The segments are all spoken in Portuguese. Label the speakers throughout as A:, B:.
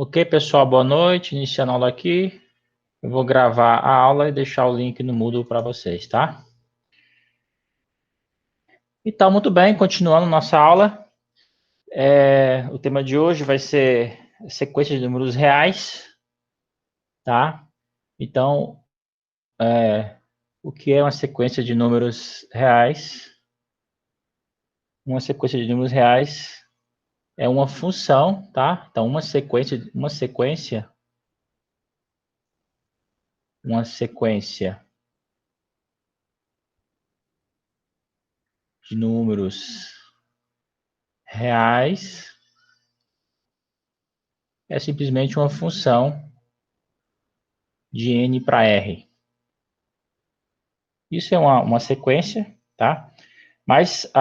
A: Ok, pessoal, boa noite. Iniciando a aula aqui. Eu vou gravar a aula e deixar o link no Moodle para vocês, tá? Então, muito bem, continuando nossa aula. O tema de hoje vai ser sequência de números reais, tá? Então, o que é uma sequência de números reais? Uma sequência de números reais é uma função, tá? Então, uma sequência de números reais é simplesmente uma função de n para r. Isso é uma sequência, tá? Mas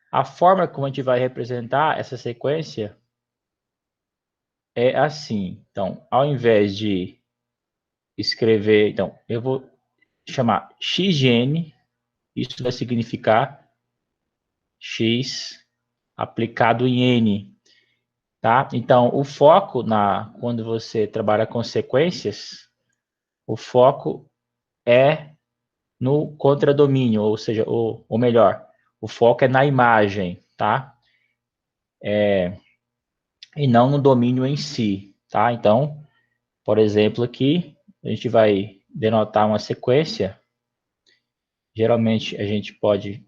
A: a forma como a gente vai representar essa sequência é assim. Então, ao invés de escrever... Então, eu vou chamar x de n. Isso vai significar x aplicado em n, tá? Então, o foco quando você trabalha com sequências, o foco é no contradomínio, ou seja, ou melhor, o foco é na imagem, tá? E não no domínio em si, tá? Então, por exemplo, aqui a gente vai denotar uma sequência. Geralmente a gente pode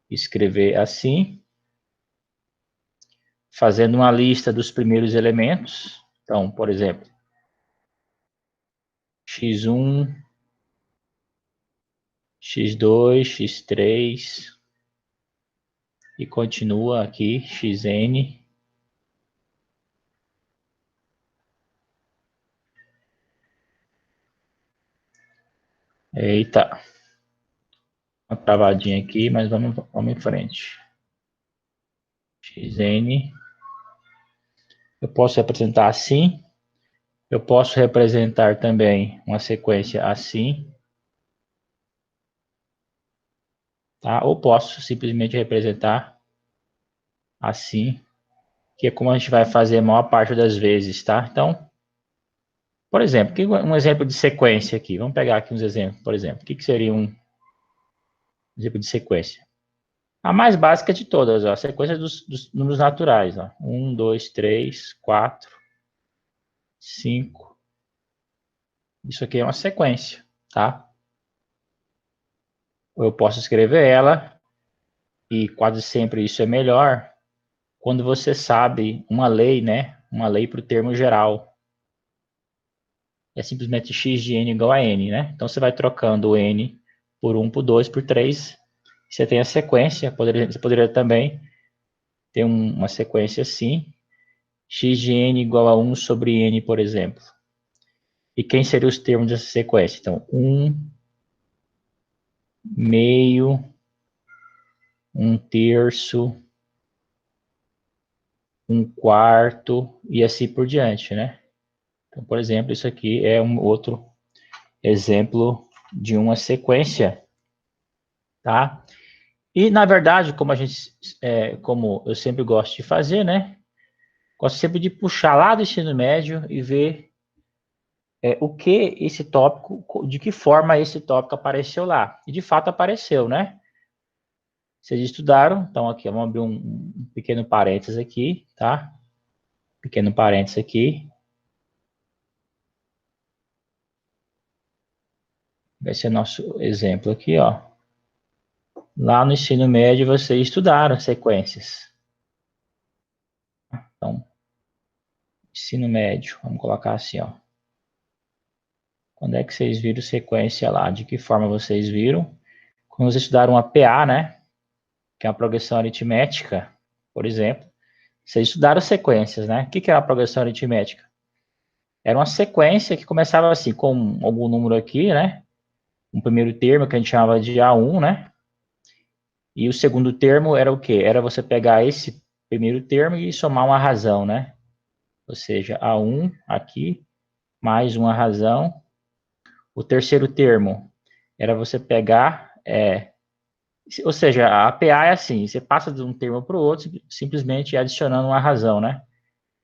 A: escrever assim, fazendo uma lista dos primeiros elementos. Então, por exemplo, x1, x2, x3 e continua aqui xn. Eita, uma travadinha aqui, mas vamos em frente. Xn. Eu posso representar assim. Eu posso representar também uma sequência assim. Tá? Ou posso simplesmente representar assim, que é como a gente vai fazer a maior parte das vezes, tá? Então, por exemplo, um exemplo de sequência aqui. Vamos pegar aqui uns exemplos, por exemplo. O que seria um exemplo de sequência? A mais básica de todas, ó, a sequência dos números naturais. Ó. 1, 2, 3, 4, 5. Isso aqui é uma sequência, tá? Ou eu posso escrever ela, e quase sempre isso é melhor, quando você sabe uma lei, né? Uma lei para o termo geral. É simplesmente x de n igual a n, né? Então você vai trocando o n por 1, por 2, por 3. Você tem a sequência. Você poderia também ter uma sequência assim. X de n igual a 1 sobre n, por exemplo. E quem seriam os termos dessa sequência? Então, 1, meio, 1 terço, 1 quarto e assim por diante, né? Então, por exemplo, isso aqui é um outro exemplo de uma sequência, tá? E, na verdade, como eu sempre gosto de fazer, né? Gosto sempre de puxar lá do ensino médio e ver o que esse tópico, de que forma esse tópico apareceu lá. E, de fato, apareceu, né? Vocês estudaram, então aqui, vamos abrir um pequeno parênteses aqui, tá? Pequeno parênteses aqui. Vai ser nosso exemplo aqui, ó. Lá no ensino médio, vocês estudaram sequências. Então, ensino médio, vamos colocar assim, ó. Quando é que vocês viram sequência lá? De que forma vocês viram? Quando vocês estudaram a PA, né? Que é a progressão aritmética, por exemplo. Vocês estudaram sequências, né? O que é a progressão aritmética? Era uma sequência que começava assim, com algum número aqui, né? Um primeiro termo que a gente chamava de A1, né? E o segundo termo era o quê? Era você pegar esse primeiro termo e somar uma razão, né? Ou seja, A1 aqui, mais uma razão. O terceiro termo era você pegar... ou seja, a PA é assim, você passa de um termo para o outro simplesmente adicionando uma razão, né?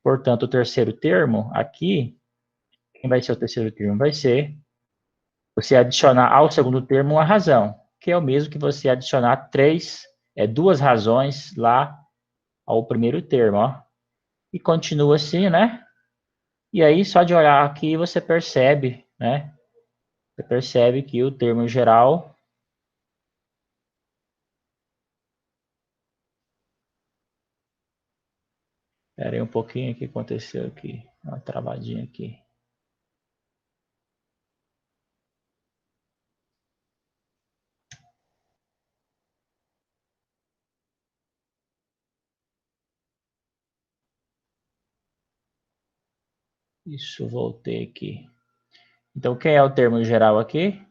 A: Portanto, o terceiro termo aqui, quem vai ser o terceiro termo? Vai ser você adicionar ao segundo termo uma razão, que é o mesmo que você adicionar duas razões lá ao primeiro termo, ó. E continua assim, né? E aí, só de olhar aqui, você percebe, né? Você percebe que o termo geral... Espera aí um pouquinho, o que aconteceu aqui? Uma travadinha aqui. Isso, voltei aqui. Então, quem é o termo geral aqui?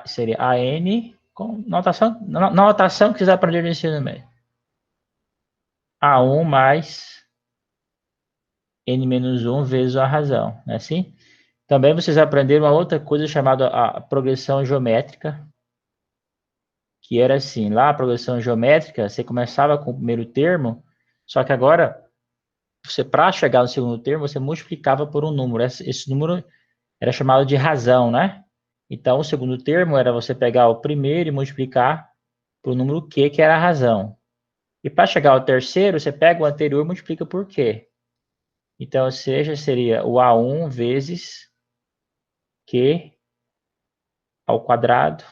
A: Seria AN, com notação que vocês aprenderam no ensino médio. A1 mais N-1 vezes a razão, não é assim? Também vocês aprenderam uma outra coisa chamada a progressão geométrica, que era assim, lá a progressão geométrica, você começava com o primeiro termo, só que agora, você para chegar no segundo termo, você multiplicava por um número. Esse número era chamado de razão, né? Então, o segundo termo era você pegar o primeiro e multiplicar por o número Q, que era a razão. E para chegar ao terceiro, você pega o anterior e multiplica por Q. Então, ou seja, seria o A1 vezes Q ao quadrado,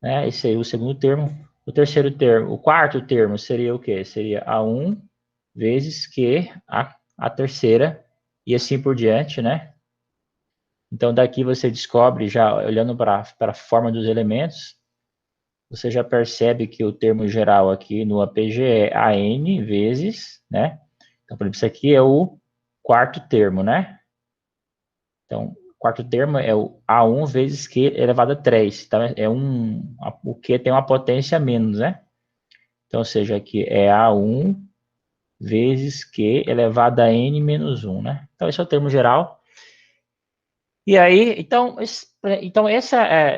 A: né? Esse aí é o segundo termo. O terceiro termo, o quarto termo seria o quê? Seria A1 vezes Q, a terceira, e assim por diante, né? Então, daqui você descobre, já olhando para a forma dos elementos, você já percebe que o termo geral aqui no APG é AN vezes, né? Então, por exemplo, isso aqui é o quarto termo, né? Então, o quarto termo é o A1 vezes Q elevado a 3. Então, o Q tem uma potência menos, né? Então, ou seja, aqui é A1 vezes Q elevado a N menos 1, né? Então, esse é o termo geral. E aí,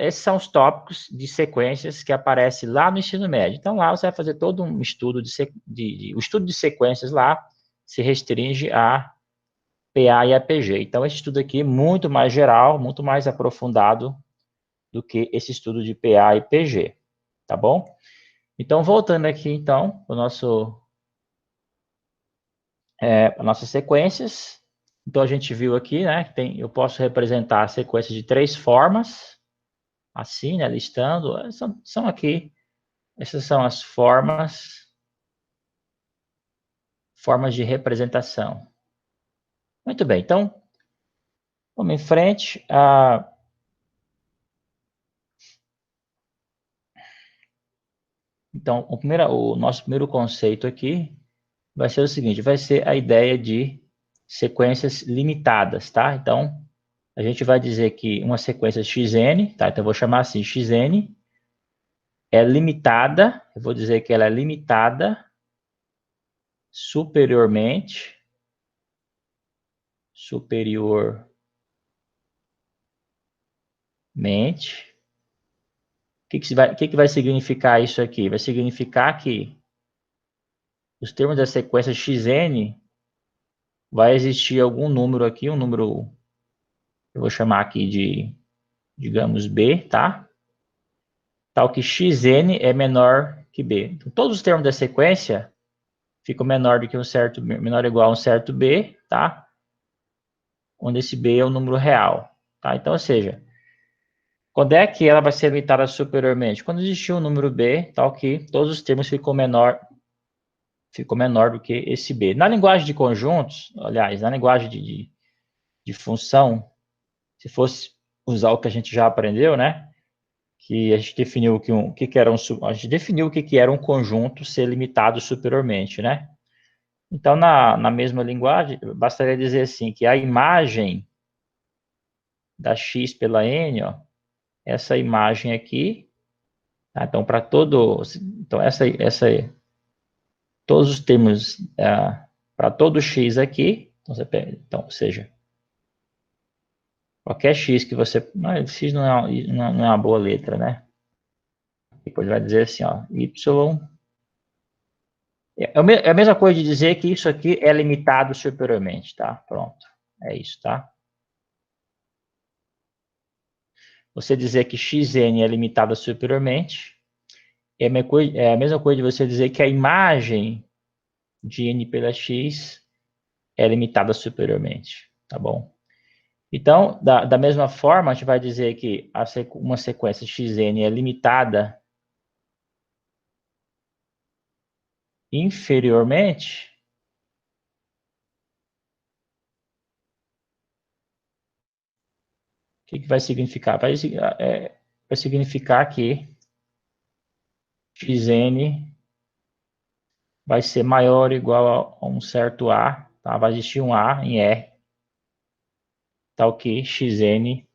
A: esses são os tópicos de sequências que aparecem lá no ensino médio. Então, lá você vai fazer todo um estudo o estudo de sequências lá se restringe a PA e APG. Então, esse estudo aqui é muito mais geral, muito mais aprofundado do que esse estudo de PA e PG, tá bom? Então, voltando aqui, então, para nossas sequências. Então, a gente viu aqui, né, que eu posso representar a sequência de três formas, assim, né, listando, são aqui, essas são as formas de representação. Muito bem, então, vamos em frente. Então, o nosso primeiro conceito aqui vai ser o seguinte, vai ser a ideia de sequências limitadas, tá? Então, a gente vai dizer que uma sequência xn, tá? Então, eu vou chamar assim, xn é limitada, eu vou dizer que ela é limitada superiormente, o que que vai significar isso aqui? Vai significar que os termos da sequência xn vai existir algum número aqui, um número, eu vou chamar aqui de, digamos, b, tá? Tal que xn é menor que b. Então, todos os termos da sequência ficam menor do que menor ou igual a um certo b, tá? Onde esse b é o número real, tá? Então, ou seja, quando é que ela vai ser limitada superiormente? Quando existir um número b, tal que todos os termos ficou menor do que esse b. Na linguagem de conjuntos, aliás, na linguagem de função, se fosse usar o que a gente já aprendeu, né? Que a gente definiu a gente definiu o que era um conjunto ser limitado superiormente, né? Então, na mesma linguagem, bastaria dizer assim, que a imagem da x pela n, ó, essa imagem aqui, tá? Então, todos os termos para todo x aqui, então, ou seja, qualquer x que você, mas x não é uma boa letra, né? Depois vai dizer assim, ó, y É a mesma coisa de dizer que isso aqui é limitado superiormente, tá? Pronto. É isso, tá? Você dizer que xn é limitada superiormente é a mesma coisa de você dizer que a imagem de n pela x é limitada superiormente, tá bom? Então, da mesma forma, a gente vai dizer que uma sequência xn é limitada inferiormente. O que vai significar? Vai significar que xn vai ser maior ou igual a um certo A, tá? Vai existir um A em R, tal que xn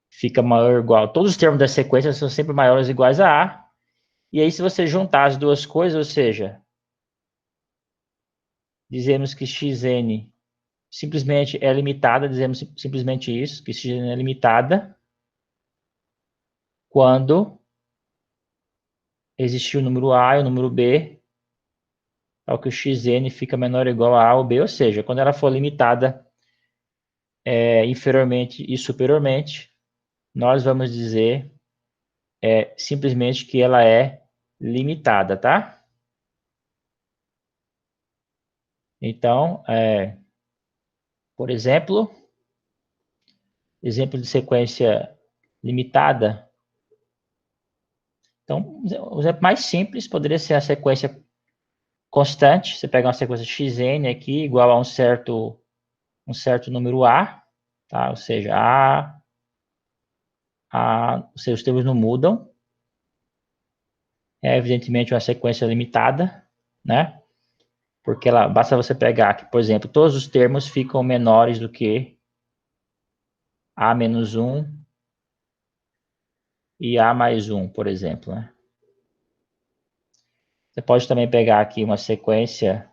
A: fica maior ou igual. Todos os termos da sequência são sempre maiores ou iguais a A. E aí, se você juntar as duas coisas, ou seja, dizemos que xn simplesmente é limitada, dizemos simplesmente isso, que xn é limitada quando existir o número A e o número B, tal que o xn fica menor ou igual a A ou B, ou seja, quando ela for limitada inferiormente e superiormente, nós vamos dizer simplesmente que ela é limitada, tá? Então, por exemplo de sequência limitada. Então, o exemplo mais simples poderia ser a sequência constante. Você pega uma sequência xn aqui igual a um certo número A, tá? Ou seja, os seus termos não mudam. É evidentemente uma sequência limitada, né? Porque basta você pegar que, por exemplo, todos os termos ficam menores do que A menos 1 e A mais 1, por exemplo, né? Você pode também pegar aqui uma sequência,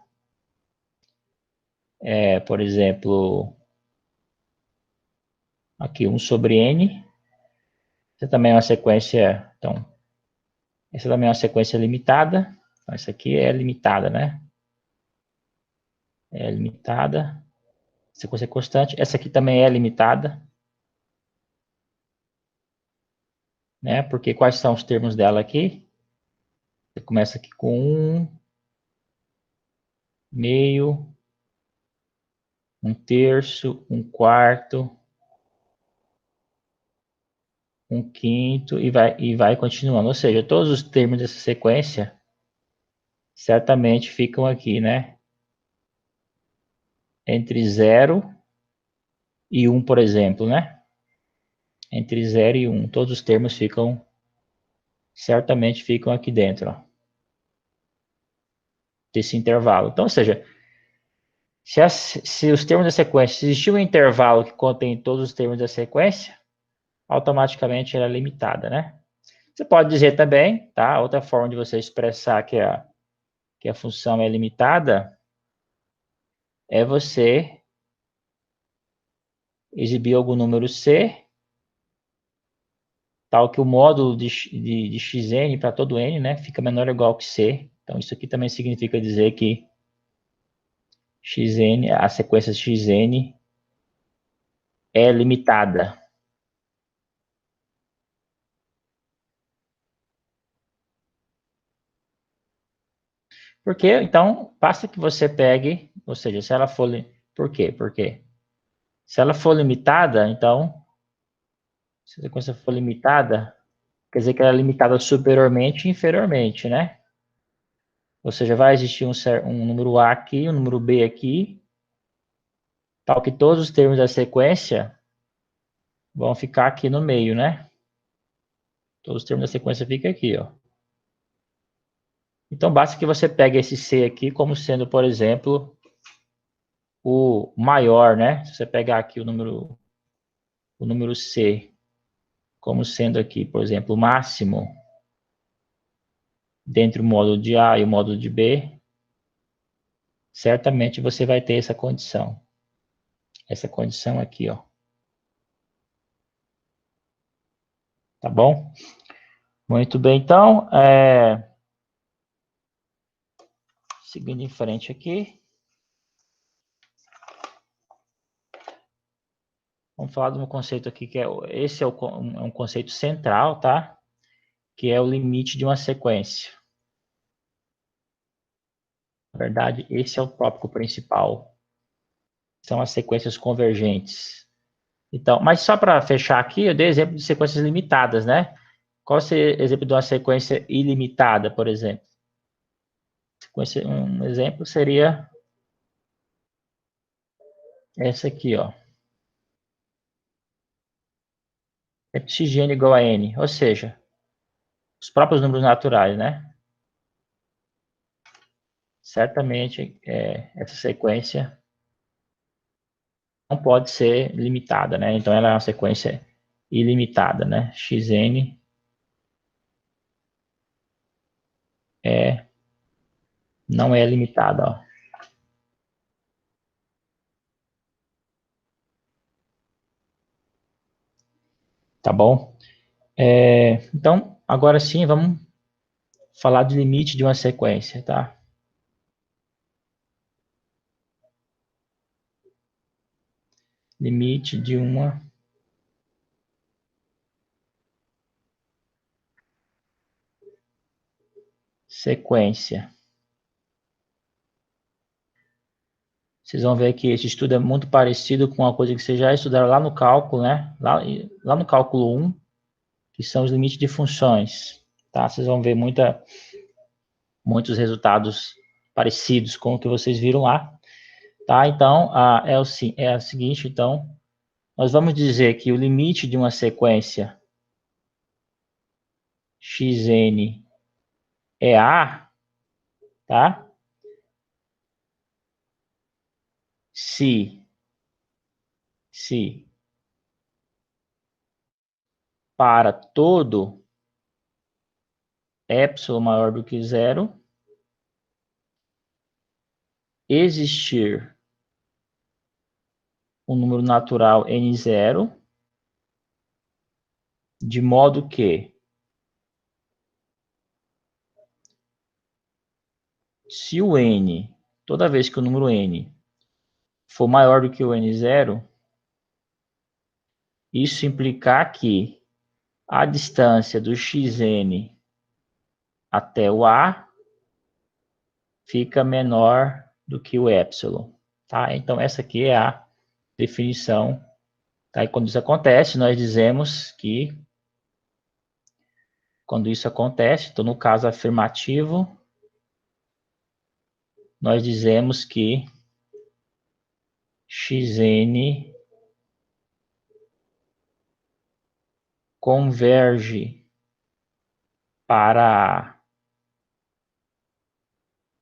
A: por exemplo, aqui 1 sobre n. Essa também é uma sequência, então, essa também é uma sequência limitada. Então, essa aqui é limitada, né? É limitada. Sequência constante. Essa aqui também é limitada, né? Porque quais são os termos dela aqui? Você começa aqui com 1, meio, 1/3, 1/4, 1/5 e vai continuando. Ou seja, todos os termos dessa sequência certamente ficam aqui, né? Entre 0 e 1, por exemplo, né? Entre 0 e 1, todos os termos certamente ficam aqui dentro, ó, desse intervalo. Então, ou seja, se os termos da sequência, se existir um intervalo que contém todos os termos da sequência, automaticamente ela é limitada, né? Você pode dizer também, tá? Outra forma de você expressar que a função é limitada é você exibir algum número C, tal que o módulo de xn para todo n, né, fica menor ou igual que C. Então, isso aqui também significa dizer que a sequência xn é limitada. Porque, então, basta que você pegue, ou seja, se ela for... Por quê? Porque se ela for limitada, então, se a sequência for limitada, quer dizer que ela é limitada superiormente e inferiormente, né? Ou seja, vai existir um número A aqui, um número B aqui, tal que todos os termos da sequência vão ficar aqui no meio, né? Todos os termos da sequência ficam aqui, ó. Então, basta que você pegue esse C aqui como sendo, por exemplo, o maior, né? Se você pegar aqui o número C como sendo aqui, por exemplo, o máximo dentre o módulo de A e o módulo de B, certamente você vai ter essa condição. Essa condição aqui, ó. Tá bom? Muito bem, então, Seguindo em frente aqui. Vamos falar de um conceito aqui que esse é um conceito central, tá? Que é o limite de uma sequência. Na verdade, esse é o tópico principal. São as sequências convergentes. Então, mas só para fechar aqui, eu dei exemplo de sequências limitadas, né? Qual seria o exemplo de uma sequência ilimitada, por exemplo? Um exemplo seria essa aqui, ó. xn igual a n, ou seja, os próprios números naturais, né? Certamente, essa sequência não pode ser limitada, né? Então, ela é uma sequência ilimitada, né? xn não é limitada, ó. Tá bom? Então, agora sim, vamos falar do limite de uma sequência, tá? Limite de uma sequência. Vocês vão ver que esse estudo é muito parecido com uma coisa que vocês já estudaram lá no cálculo, né? Lá no cálculo 1, que são os limites de funções, tá? Vocês vão ver muitos resultados parecidos com o que vocês viram lá, tá? Então, é o seguinte, então, nós vamos dizer que o limite de uma sequência xn é A, tá? Se para todo epsilon maior do que zero existir um número natural n0, de modo que se o n, toda vez que o número n for maior do que o n0, isso implicar que a distância do xn até o A fica menor do que o epsilon, tá? Então, essa aqui é a definição, tá? E quando isso acontece, nós dizemos que, quando isso acontece, então no caso afirmativo, nós dizemos que xn converge para A,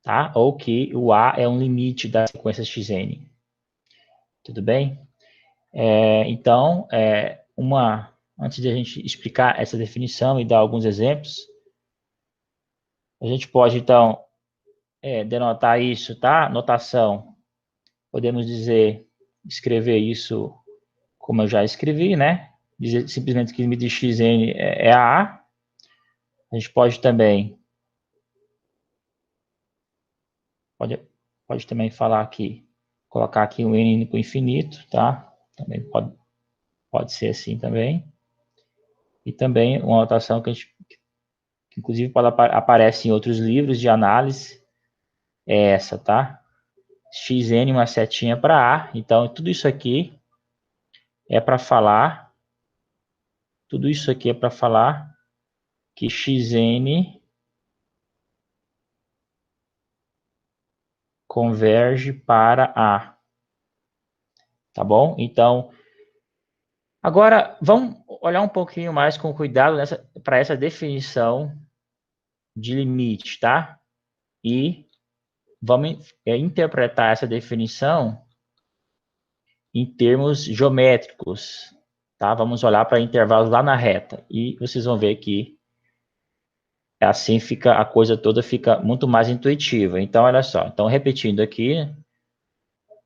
A: tá? Ou que o A é um limite da sequência xn. Tudo bem? Então, antes de a gente explicar essa definição e dar alguns exemplos, a gente pode, então, denotar isso, tá? Notação. Podemos escrever isso como eu já escrevi, né? Dizer simplesmente que o limite de xn é a. A gente pode também, pode também falar aqui, colocar aqui um n para o infinito, tá? Também pode ser assim também. E também uma notação que que inclusive aparece em outros livros de análise, é essa, tá? xn uma setinha para A. Então, tudo isso aqui é para falar, que xn converge para A. Tá bom? Então, agora vamos olhar um pouquinho mais com cuidado para essa definição de limite, tá? E vamos interpretar essa definição em termos geométricos, tá? Vamos olhar para intervalos lá na reta e vocês vão ver que assim a coisa toda fica muito mais intuitiva. Então, olha só. Então, repetindo aqui,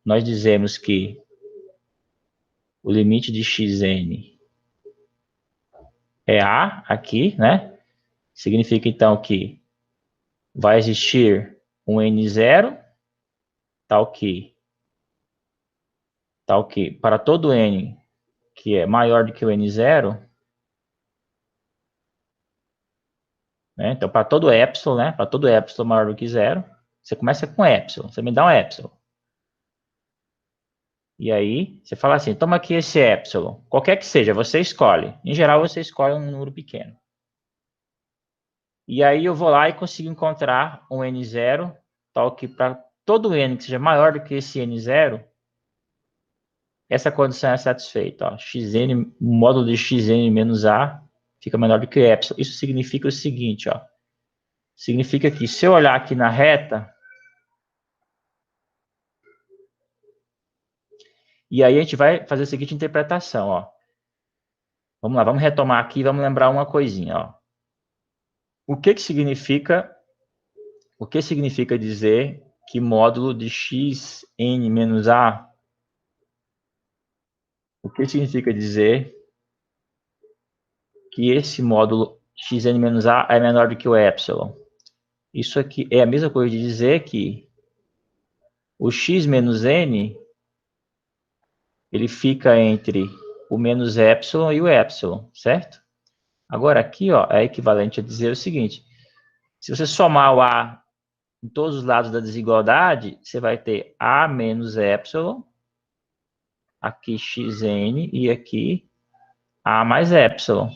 A: nós dizemos que o limite de xn é A aqui, né? Significa, então, que vai existir um N0, tá ok. Tá ok. Para todo N que é maior do que o N0, né? Então, para todo epsilon, né? Para todo epsilon maior do que 0, você começa com epsilon. Você me dá um epsilon. E aí, você fala assim, toma aqui esse epsilon. Qualquer que seja, você escolhe. Em geral, você escolhe um número pequeno. E aí, eu vou lá e consigo encontrar um N0, tal que para todo N que seja maior do que esse N0, essa condição é satisfeita. Ó. Xn, o módulo de Xn menos A fica menor do que epsilon. Isso significa o seguinte, ó. Significa que se eu olhar aqui na reta, e aí a gente vai fazer a seguinte interpretação, ó. Vamos lá, vamos retomar aqui, vamos lembrar uma coisinha, ó. O que significa dizer que módulo de Xn menos A, o que significa dizer que esse módulo Xn menos A é menor do que o epsilon? Isso aqui é a mesma coisa de dizer que o x menos n, ele fica entre o menos epsilon e o epsilon, certo? Agora aqui, ó, é equivalente a dizer o seguinte, se você somar o A em todos os lados da desigualdade, você vai ter A menos epsilon, aqui xn e aqui A mais epsilon.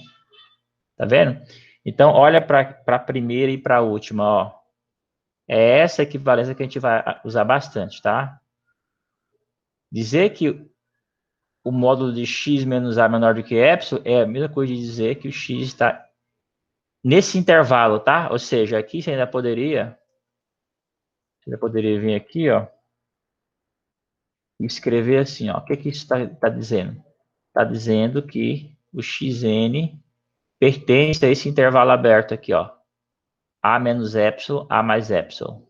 A: Tá vendo? Então, olha para a primeira e para a última, ó. É essa equivalência que a gente vai usar bastante, tá? Dizer que o módulo de x menos a menor do que epsilon é a mesma coisa de dizer que o x está nesse intervalo, tá? Ou seja, aqui você ainda poderia vir aqui, ó, e escrever assim, ó. O que isso está dizendo? Está dizendo que o xn pertence a esse intervalo aberto aqui, ó. A menos epsilon, A mais epsilon.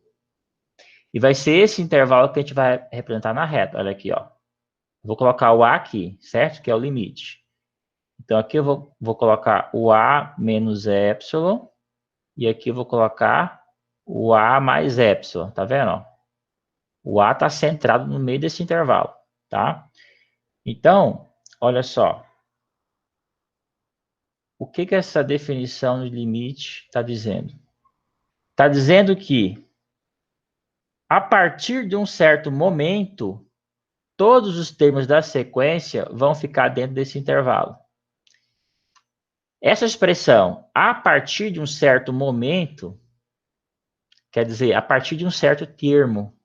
A: E vai ser esse intervalo que a gente vai representar na reta. Olha aqui, ó. Vou colocar o A aqui, certo? Que é o limite. Então, aqui eu vou colocar o A menos epsilon. E aqui eu vou colocar o A mais epsilon. Tá vendo? Ó? O A está centrado no meio desse intervalo, tá? Então, olha só. O que essa definição de limite está dizendo? Está dizendo que, a partir de um certo momento, todos os termos da sequência vão ficar dentro desse intervalo. Essa expressão, a partir de um certo momento, quer dizer, a partir de um certo termo.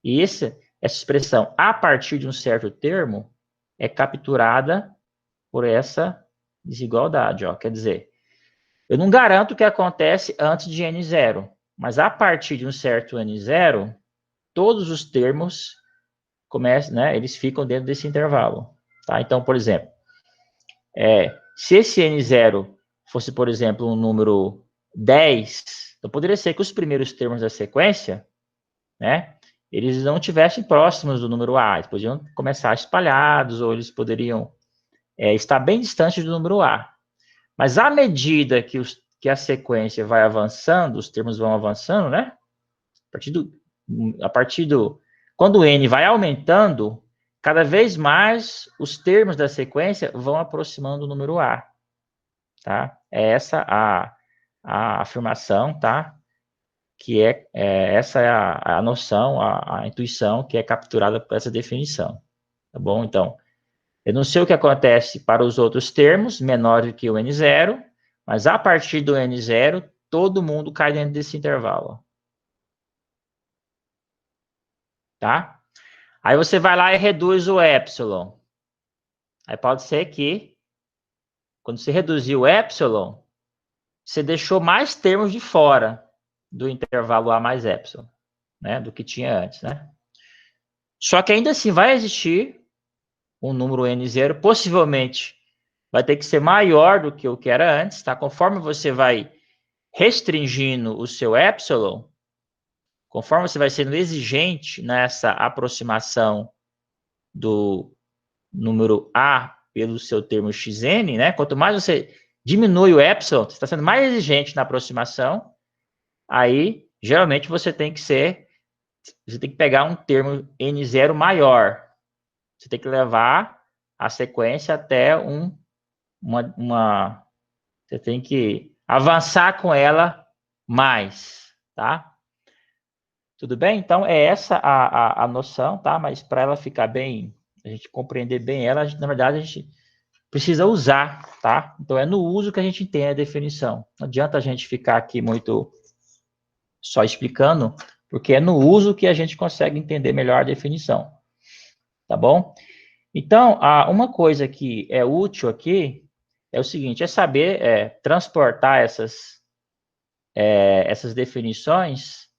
A: E essa expressão, a partir de um certo termo, é capturada por essa desigualdade. Ó. Quer dizer, eu não garanto o que acontece antes de n0, mas a partir de um certo n0, todos os termos começam, né, eles ficam dentro desse intervalo. Tá? Então, por exemplo, se esse n0 fosse, por exemplo, um número 10, então poderia ser que os primeiros termos da sequência, né, eles não estivessem próximos do número A, eles poderiam começar espalhados, ou eles poderiam estar bem distantes do número A. Mas à medida que a sequência vai avançando, os termos vão avançando, né? Quando o n vai aumentando, cada vez mais os termos da sequência vão aproximando o número A, tá? É essa a afirmação, tá? Que essa é a noção, a intuição que é capturada por essa definição, tá bom? Então, eu não sei o que acontece para os outros termos, menor do que o n0, mas a partir do n0, todo mundo cai dentro desse intervalo, tá? Aí você vai lá e reduz o epsilon. Aí pode ser que, quando você reduzir o epsilon, você deixou mais termos de fora do intervalo A mais epsilon, né? Do que tinha antes, né? Só que ainda assim vai existir um número n0, possivelmente vai ter que ser maior do que o que era antes, tá? Conforme você vai restringindo o seu epsilon, conforme você vai sendo exigente nessa aproximação do número A pelo seu termo xn, né? Quanto mais você diminui o epsilon, você está sendo mais exigente na aproximação, aí geralmente você tem que pegar um termo N0 maior. Você tem que levar a sequência até você tem que avançar com ela mais, tá? Tudo bem? Então, é essa a noção, tá? Mas para ela ficar bem, a gente compreender bem ela, na verdade, a gente precisa usar, tá? Então, é no uso que a gente tem a definição. Não adianta a gente ficar aqui muito só explicando, porque é no uso que a gente consegue entender melhor a definição, tá bom? Então, uma coisa que é útil aqui é o seguinte, é saber transportar essas definições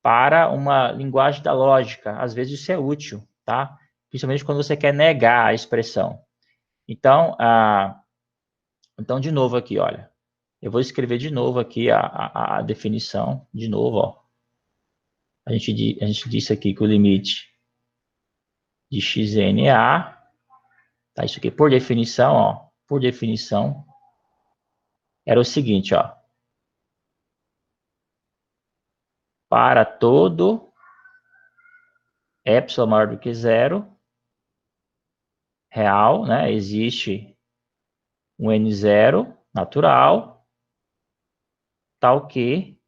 A: para uma linguagem da lógica. Às vezes isso é útil, tá? Principalmente quando você quer negar a expressão. Então, de novo aqui, olha. Eu vou escrever de novo aqui a definição, de novo, ó. A gente disse aqui que o limite de xna, tá? Isso aqui por definição, ó. Por definição, era o seguinte, ó. Para todo epsilon maior do que zero, real, né? Existe um n0 natural, tal que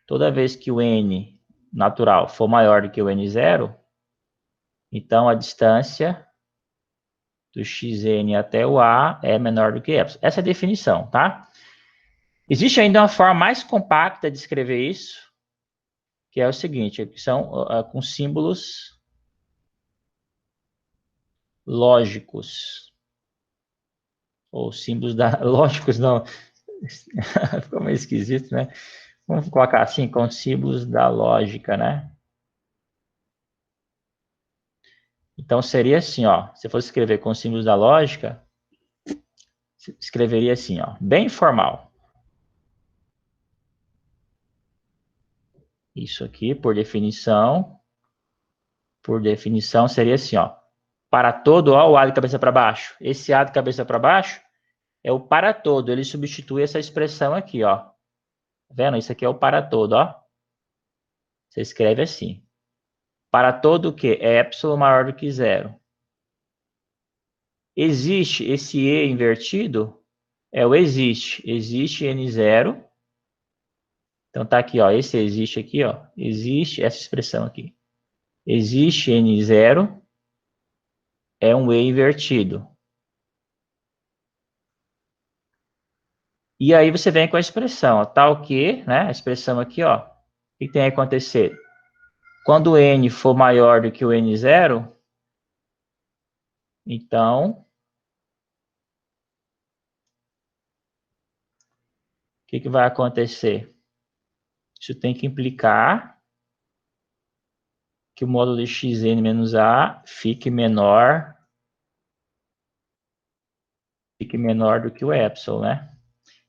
A: toda vez que o n natural for maior do que o n0, então a distância do xn até o a é menor do que epsilon. Essa é a definição, tá? Existe ainda uma forma mais compacta de escrever isso, que é o seguinte, que são com símbolos lógicos, ou símbolos lógicos, não, ficou meio esquisito, né? Vamos colocar assim, com símbolos da lógica, né? Então, seria assim, ó. Se fosse escrever com símbolos da lógica, escreveria assim, ó. Bem formal. Isso aqui, por definição, seria assim, ó. Para todo, ó, o A de cabeça para baixo. Esse A de cabeça para baixo é o para todo. Ele substitui essa expressão aqui, ó. Tá vendo? Isso aqui é o para todo, ó. Você escreve assim. Para todo o quê? É epsilon maior do que zero. Existe esse E invertido? É o existe. Existe N0. Então tá aqui, ó. Esse existe aqui, ó. Existe essa expressão aqui. Existe N0. É um E invertido. E aí você vem com a expressão, ó, tal que, né? A expressão aqui, ó. O que tem a acontecer? Quando o N for maior do que o N0, então, o que vai acontecer? Isso tem que implicar que o módulo de xn menos a fique menor do que o epsilon, né?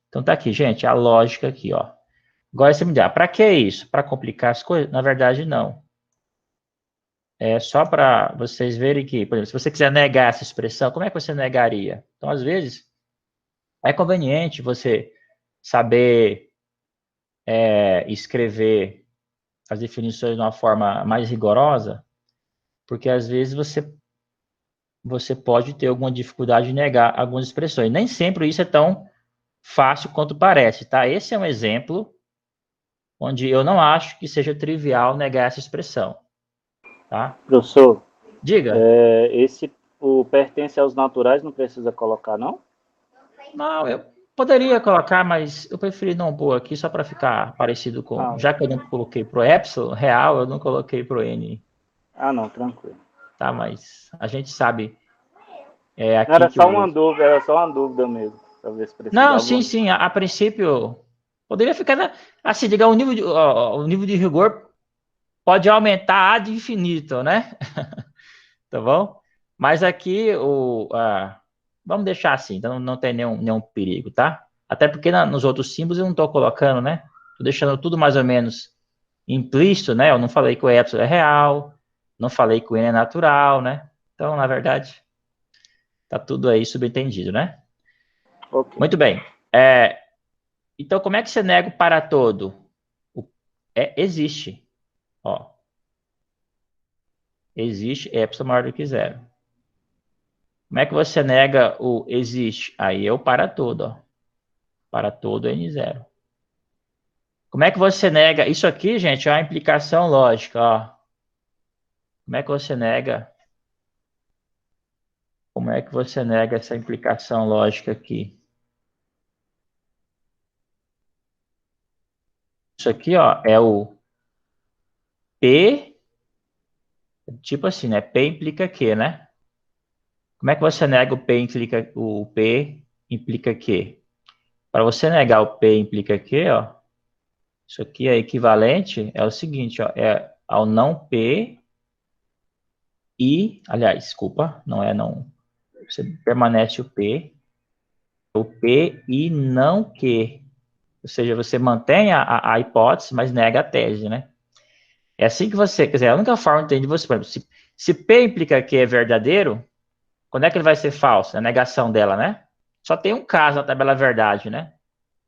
A: Então tá aqui, gente, a lógica aqui, ó. Agora você me dá, para que isso? Para complicar as coisas? Na verdade, não. É só para vocês verem que, por exemplo, se você quiser negar essa expressão, como é que você negaria? Então, às vezes, é conveniente você saber escrever as definições de uma forma mais rigorosa, porque às vezes você pode ter alguma dificuldade de negar algumas expressões. Nem sempre isso é tão fácil quanto parece, tá? Esse é um exemplo onde eu não acho que seja trivial negar essa expressão, tá?
B: Professor,
A: Diga.
B: o pertence aos naturais não precisa colocar, não?
A: Não, eu poderia colocar, mas eu preferi não pôr aqui só para ficar parecido com.
B: Ah,
A: Já que eu não coloquei pro epsilon real, eu não coloquei pro n,
B: não, tranquilo.
A: tá? Mas a gente sabe
B: Não,
A: aqui que o.
B: era só uma dúvida mesmo, para ver se
A: Não,
B: precisava ou
A: sim,
B: não.
A: sim. A princípio poderia ficar assim, diga o nível de rigor pode aumentar ad infinito, né? Tá bom? Mas aqui vamos deixar assim, então não tem nenhum perigo, tá? Até porque nos outros símbolos eu não estou colocando, né? Estou deixando tudo mais ou menos implícito, né? Eu não falei que o epsilon é real, não falei que o n é natural, né? Então, na verdade, tá tudo aí subentendido, né?
B: Ok.
A: Muito bem. Então, como é que você nega o para todo? existe. Ó, existe epsilon maior do que zero. Como é que você nega o existe? Aí é o para todo, ó. Para todo N0. Como é que você nega? Isso aqui, gente, é uma implicação lógica, ó. Como é que você nega? Como é que você nega essa implicação lógica aqui? Isso aqui, ó, é o P, tipo assim, né? P implica Q, né? Como é que você nega o P implica Q? Para você negar o P implica Q, ó, isso aqui é equivalente, é o seguinte, ó, é ao não P e, aliás, desculpa, não é não, você permanece o P e não Q. Ou seja, você mantém a hipótese, mas nega a tese, né? É assim que você, quer dizer, a única forma de entender você, por exemplo, se P implica Q é verdadeiro, quando é que ele vai ser falso? É a negação dela, né? Só tem um caso na tabela verdade, né?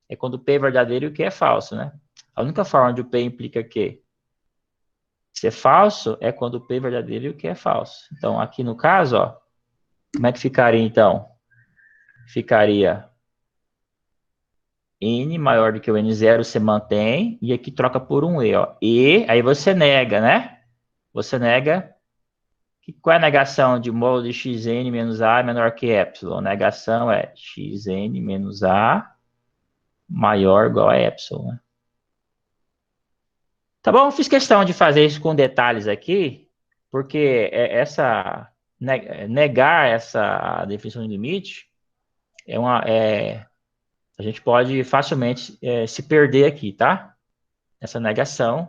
A: É quando o P é verdadeiro e o Q é falso, né? A única forma de o P implica Q ser falso é quando o P é verdadeiro e o Q é falso. Então, aqui no caso, ó, como é que ficaria então? Ficaria N maior do que o N0, você mantém, e aqui troca por um E, ó. E, aí você nega, né? Você nega, qual é a negação de módulo de Xn menos A menor que Epsilon? A negação é Xn menos A maior ou igual a Epsilon, né? Tá bom? Fiz questão de fazer isso com detalhes aqui, porque negar essa definição de limite a gente pode facilmente se perder aqui, tá? Essa negação,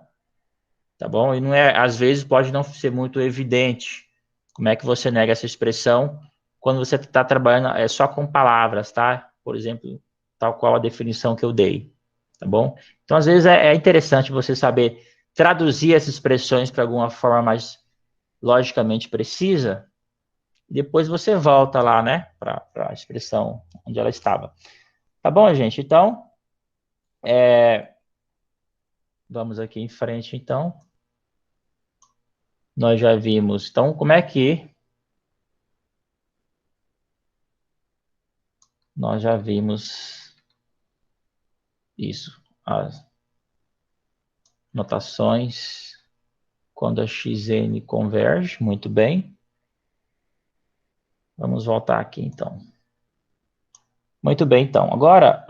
A: tá bom? E não é, às vezes pode não ser muito evidente como é que você nega essa expressão quando você está trabalhando só com palavras, tá? Por exemplo, tal qual a definição que eu dei, tá bom? Então, às vezes é interessante você saber traduzir essas expressões para alguma forma mais logicamente precisa, e depois você volta lá, né, para a expressão onde ela estava. Tá bom, gente? Então, vamos aqui em frente, então. Nós já vimos. Então, como é que nós já vimos isso? As notações quando a xn converge, muito bem. Vamos voltar aqui, então. Muito bem, então. Agora,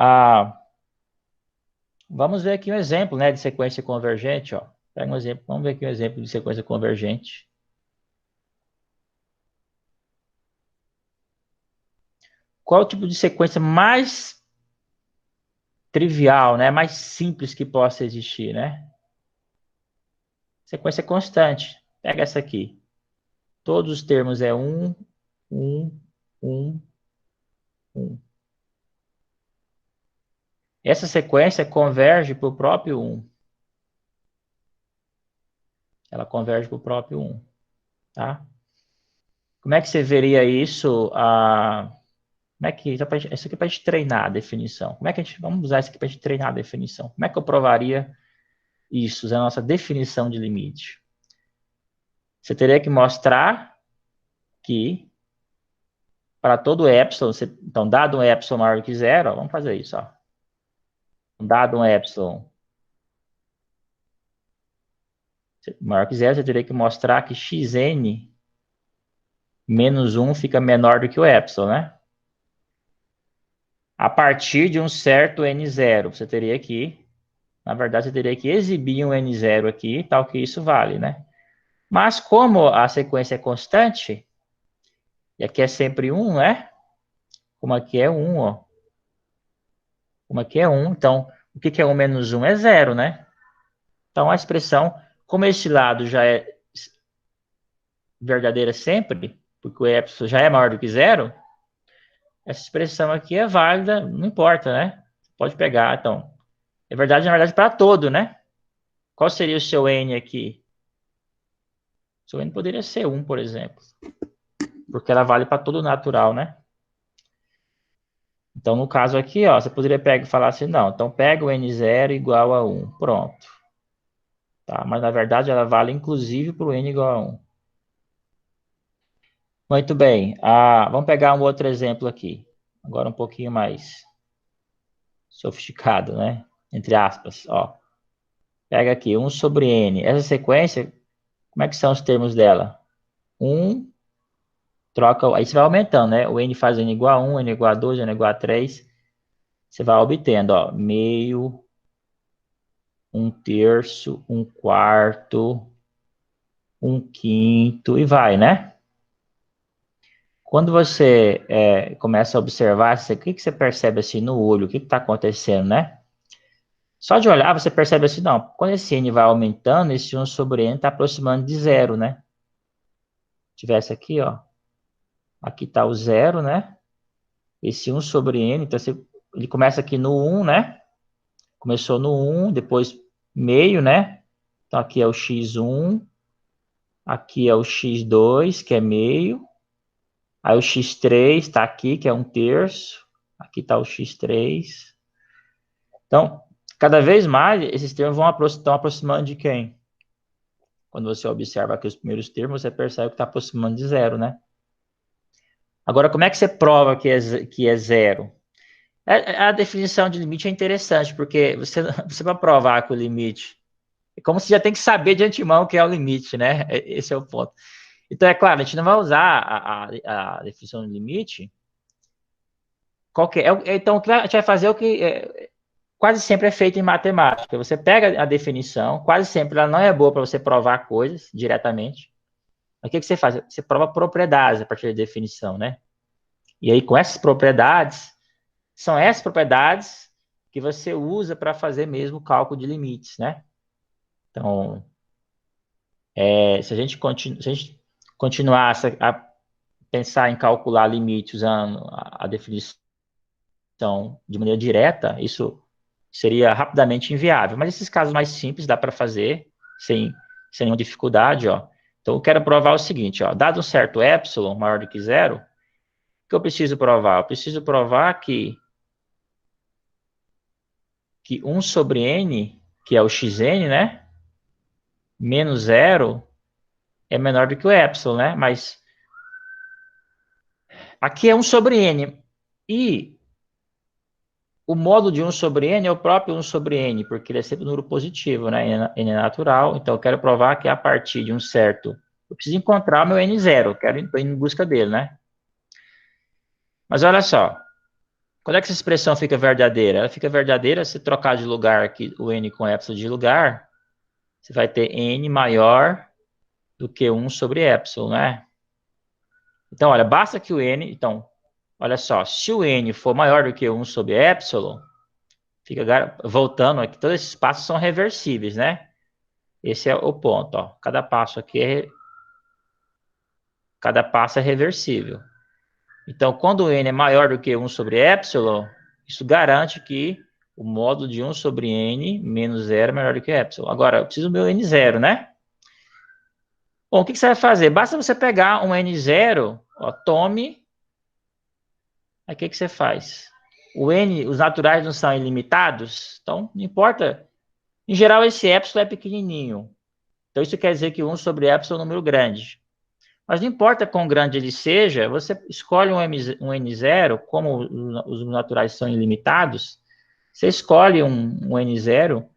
A: vamos ver aqui um exemplo, né, de sequência convergente, ó. Pega um exemplo, vamos ver aqui um exemplo de sequência convergente. Qual é o tipo de sequência mais trivial, né, mais simples que possa existir, né? Sequência constante. Pega essa aqui. Todos os termos é 1, 1, 1, 1. Essa sequência converge para o próprio 1. Ela converge para o próprio 1. Tá? Como é que você veria isso? Como é que, isso aqui é para a gente treinar a definição. Como é que vamos usar isso aqui para a gente treinar a definição. Como é que eu provaria isso, usando a nossa definição de limite? Você teria que mostrar que para todo epsilon, então, dado um epsilon maior que zero, ó, vamos fazer isso. Ó. Dado um epsilon maior que zero, você teria que mostrar que xn menos 1 fica menor do que o epsilon, né? A partir de um certo n0, você teria que, na verdade, você teria que exibir um n0 aqui, tal que isso vale, né? Mas como a sequência é constante, e aqui é sempre 1, né? Como aqui é 1, ó. Como aqui é 1, então, o que é 1 menos 1? É 0, né? Então, a expressão, como esse lado já é verdadeira sempre, porque o epsilon já é maior do que 0, essa expressão aqui é válida, não importa, né? Pode pegar, então. É verdade, na verdade, para todo, né? Qual seria o seu n aqui? O seu n poderia ser 1, por exemplo. Porque ela vale para todo natural, né? Então, no caso aqui, ó, você poderia pegar e falar assim, não, então pega o n0 igual a 1. Pronto. tá? Mas, na verdade, ela vale inclusive para o n igual a 1. Muito bem. Vamos pegar um outro exemplo aqui. Agora um pouquinho mais sofisticado, né? Entre aspas, ó. Pega aqui, 1 sobre n. Essa sequência, como é que são os termos dela? 1, troca, aí você vai aumentando, né? O n faz n igual a 1, n igual a 2, n igual a 3. Você vai obtendo, ó, meio, 1/3, 1/4, 1/5 e vai, né? Quando você começa a observar, o que você percebe assim no olho? O que está acontecendo, né? Só de olhar você percebe assim, não, quando esse n vai aumentando, esse 1 sobre n está aproximando de zero, né? Tivesse aqui, ó, aqui está o zero, né? Esse 1 sobre n, então ele começa aqui no 1, né? Começou no 1, depois meio, né? Então aqui é o x1, aqui é o x2, que é meio. Aí o x3 está aqui, que é 1/3. Aqui está o x3. Então, cada vez mais, esses termos estão aproximando de quem? Quando você observa aqui os primeiros termos, você percebe que está aproximando de zero, né? Agora, como é que você prova que é zero? A definição de limite é interessante, porque você vai provar que o limite... É como se já tem que saber de antemão o que é o limite, né? Esse é o ponto. Então, é claro, a gente não vai usar a definição de limite. Então, o que a gente vai fazer é o que quase sempre é feito em matemática. Você pega a definição, quase sempre ela não é boa para você provar coisas diretamente. Mas o que você faz? Você prova propriedades a partir da definição, né? E aí, com essas propriedades, são essas propriedades que você usa para fazer mesmo o cálculo de limites, né? Então, se a gente continuasse a pensar em calcular limite usando a definição de maneira direta, isso seria rapidamente inviável. Mas esses casos mais simples dá para fazer sem nenhuma dificuldade, ó. Então, eu quero provar o seguinte, ó. Dado um certo epsilon maior do que zero, o que eu preciso provar? Eu preciso provar que 1 sobre n, que é o xn, né? Menos zero é menor do que o epsilon, né? Mas aqui é 1 sobre n. E o módulo de 1 sobre n é o próprio 1 sobre n, porque ele é sempre número positivo, né? N é natural, então eu quero provar que a partir de um certo... Eu preciso encontrar o meu n0, estou indo em busca dele, né? Mas olha só, quando é que essa expressão fica verdadeira? Ela fica verdadeira se trocar de lugar aqui o n com epsilon de lugar, você vai ter n maior do que 1 sobre epsilon, né? Então, olha, basta que o n... Então, olha só, se o n for maior do que 1 sobre epsilon, fica voltando aqui, todos esses passos são reversíveis, né? Esse é o ponto, ó. Cada passo é reversível. Então, quando o n é maior do que 1 sobre epsilon, isso garante que o módulo de 1 sobre n menos 0 é menor do que epsilon. Agora, eu preciso do meu n0, né? Bom, o que você vai fazer? Basta você pegar um n0, ó, tome. Aí o que você faz? Os naturais não são ilimitados, então não importa. Em geral, esse epsilon é pequenininho. Então, isso quer dizer que 1 sobre epsilon é um número grande. Mas não importa quão grande ele seja, você escolhe um n0, como os naturais são ilimitados, você escolhe um n0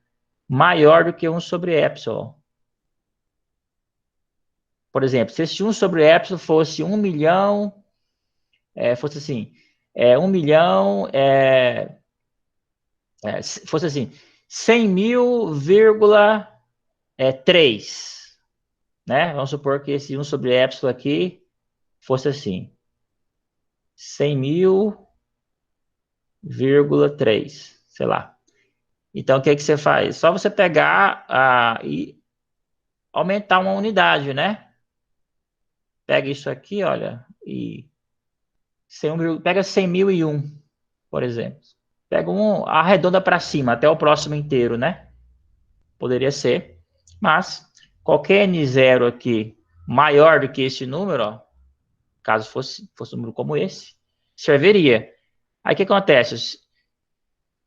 A: maior do que 1 sobre epsilon. Por exemplo, se esse 1 sobre epsilon fosse 1 milhão, fosse assim, 1 milhão, fosse assim, 100 mil, 3, né? Vamos supor que esse 1 sobre epsilon aqui fosse assim, 100 mil, 3, sei lá. Então, o que você faz? Só você pegar e aumentar uma unidade, né? Pega isso aqui, olha, e pega 100.001, por exemplo. Pega arredonda para cima, até o próximo inteiro, né? Poderia ser. Mas, qualquer n0 aqui maior do que esse número, ó, caso fosse um número como esse, serviria. Aí o que acontece?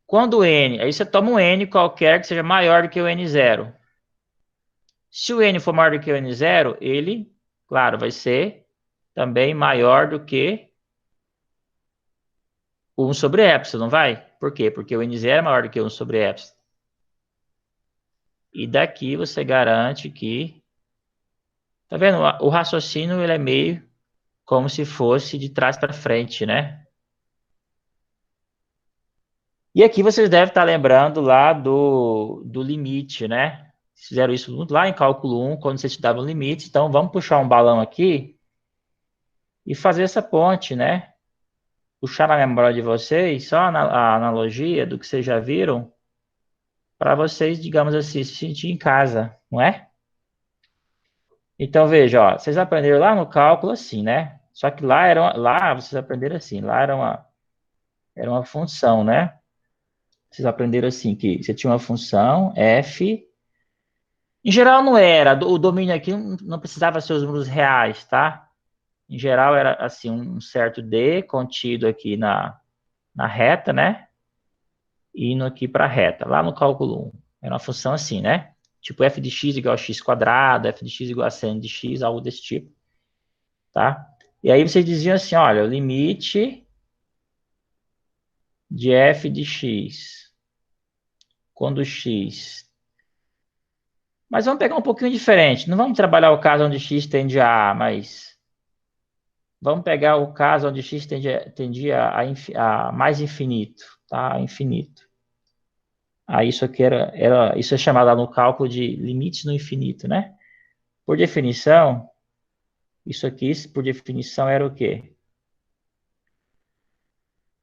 A: Quando o n, aí você toma um n qualquer que seja maior do que o n0. Se o n for maior do que o n0, ele, claro, vai ser também maior do que 1 sobre epsilon, não vai? Por quê? Porque o n0 é maior do que 1 sobre epsilon. E daqui você garante que... Tá vendo? O raciocínio ele é meio como se fosse de trás para frente, né? E aqui vocês devem estar lembrando lá do limite, né? Fizeram isso lá em cálculo 1, quando vocês estudavam limite. Então, vamos puxar um balão aqui e fazer essa ponte, né? Puxar na memória de vocês só a analogia do que vocês já viram para vocês, digamos assim, se sentir em casa, não é? Então, veja, ó, vocês aprenderam lá no cálculo assim, né? Só que lá vocês aprenderam assim, lá era uma função, né? Vocês aprenderam assim, que você tinha uma função f. Em geral não era, o domínio aqui não precisava ser os números reais, tá? Em geral era assim, um certo d contido aqui na reta, né? Indo aqui para a reta, lá no cálculo 1. Era uma função assim, né? Tipo f de x igual a x quadrado, f de x igual a seno de x, algo desse tipo, tá? E aí vocês diziam assim, olha, o limite de f de x, quando x... Mas vamos pegar um pouquinho diferente. Não vamos trabalhar o caso onde x tende a A, mas vamos pegar o caso onde x tende a mais infinito, tá? A infinito. Aí isso aqui isso é chamado lá no cálculo de limites no infinito, né? Por definição, isso aqui, por definição, era o quê?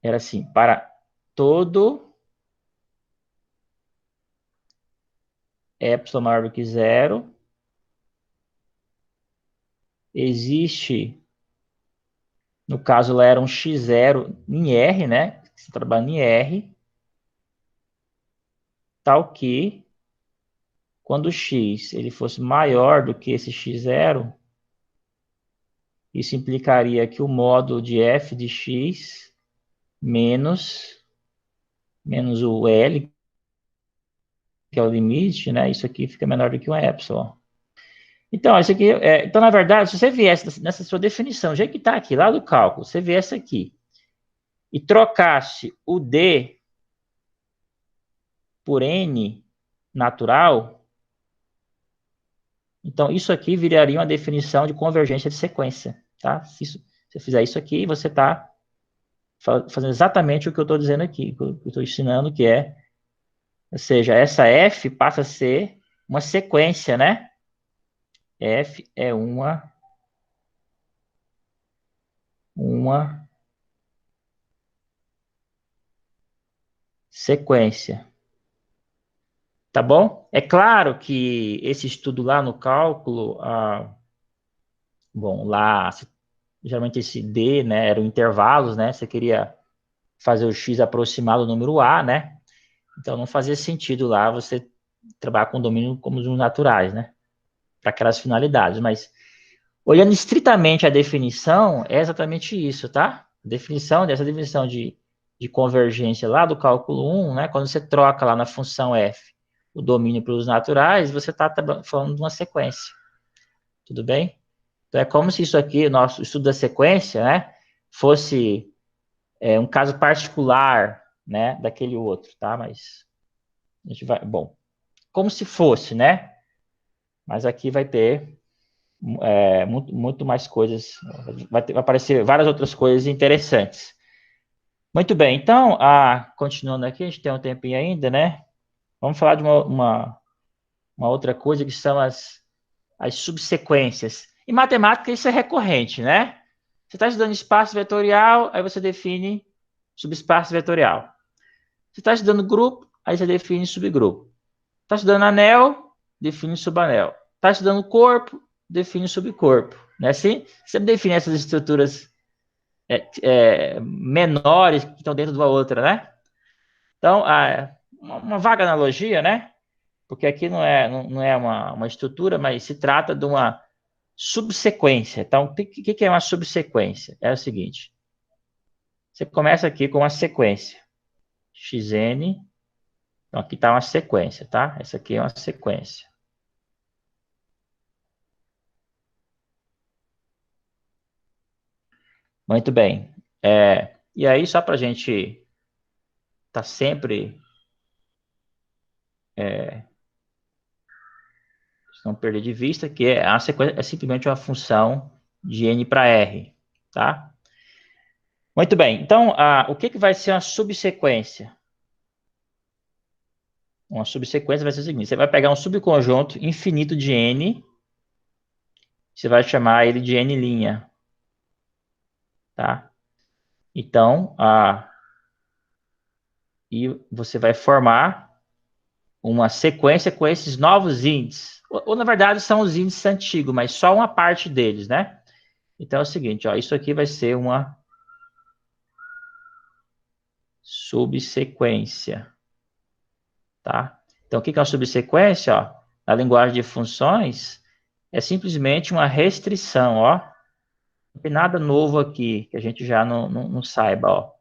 A: Era assim, para todo epsilon maior do que zero, existe, no caso lá era um x0 em R, né? Você trabalha em R, tal que quando x ele fosse maior do que esse x0, isso implicaria que o módulo de f de x menos o L, que é o limite, né? Isso aqui fica menor do que um epsilon. Então, isso aqui, então, na verdade, se você viesse nessa sua definição, o jeito que está aqui, lá do cálculo, você viesse aqui e trocasse o D por N natural, então isso aqui viraria uma definição de convergência de sequência, tá? Se você fizer isso aqui, você está fazendo exatamente o que eu estou dizendo aqui, que eu estou ensinando, que é, ou seja, essa F passa a ser uma sequência, né? F é uma sequência. Tá bom? É claro que esse estudo lá no cálculo, bom, lá, geralmente esse D, né, eram intervalos, né? Você queria fazer o x aproximado do número A, né? Então não fazia sentido lá você trabalhar com domínio como os naturais, né? Para aquelas finalidades. Mas olhando estritamente a definição, é exatamente isso, tá? Essa definição de convergência lá do cálculo 1, né? Quando você troca lá na função f o domínio pelos naturais, você está falando de uma sequência. Tudo bem? Então é como se isso aqui, o nosso estudo da sequência, né? Fosse um caso particular, né? Daquele outro, tá? Mas a gente vai... Bom, como se fosse, né? Mas aqui vai ter muito mais coisas, vai aparecer várias outras coisas interessantes. Muito bem, então, continuando aqui, a gente tem um tempinho ainda, né? Vamos falar de uma outra coisa que são as subsequências. Em matemática, isso é recorrente, né? Você está estudando espaço vetorial, aí você define subespaço vetorial. Você está estudando grupo, aí você define subgrupo. Está estudando anel, define subanel. Está estudando corpo, define subcorpo. Não é assim? Você define essas estruturas menores que estão dentro de uma outra, né? Então, uma vaga analogia, né? Porque aqui não é uma estrutura, mas se trata de uma subsequência. Então, o que é uma subsequência? É o seguinte: você começa aqui com uma sequência. Xn. Então, aqui está uma sequência, tá? Essa aqui é uma sequência. Muito bem. E aí, só para a gente estar sempre, não perder de vista, que a sequência é simplesmente uma função de n para r, tá? Muito bem. Então, o que vai ser uma subsequência? Uma subsequência vai ser o seguinte: você vai pegar um subconjunto infinito de n, você vai chamar ele de n', tá? Então, e você vai formar uma sequência com esses novos índices. Ou, na verdade, são os índices antigos, mas só uma parte deles, né? Então é o seguinte, ó, isso aqui vai ser uma subsequência, tá? Então, o que é uma subsequência? Ó? Na linguagem de funções, é simplesmente uma restrição, ó. Não tem nada novo aqui que a gente já não saiba, ó.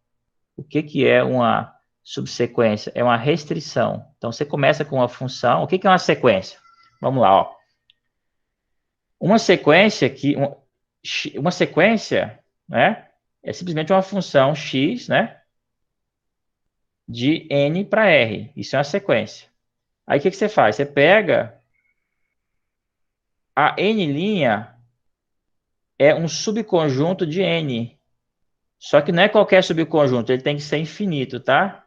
A: O que é uma subsequência? É uma restrição. Então, você começa com uma função. O que é uma sequência? Vamos lá, ó. Uma sequência uma sequência, né, é simplesmente uma função x, né, de n para r. Isso é uma sequência. Aí o que você faz? Você pega a n' é um subconjunto de n. Só que não é qualquer subconjunto, ele tem que ser infinito, tá?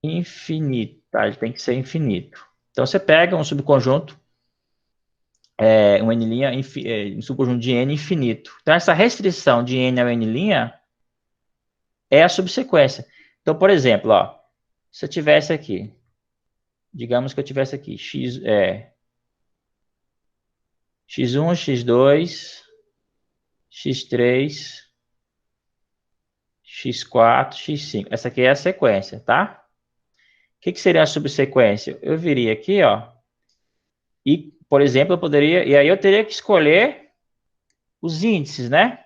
A: Infinito, tá? Ele tem que ser infinito. Então você pega um subconjunto, um n', um subconjunto de n infinito. Então essa restrição de n ao n' é a subsequência. Então, por exemplo, ó, se eu tivesse aqui, digamos que eu tivesse aqui x1, x2, x3, x4, x5. Essa aqui é a sequência, tá? O que seria a subsequência? Eu viria aqui, ó, e, por exemplo, e aí eu teria que escolher os índices, né?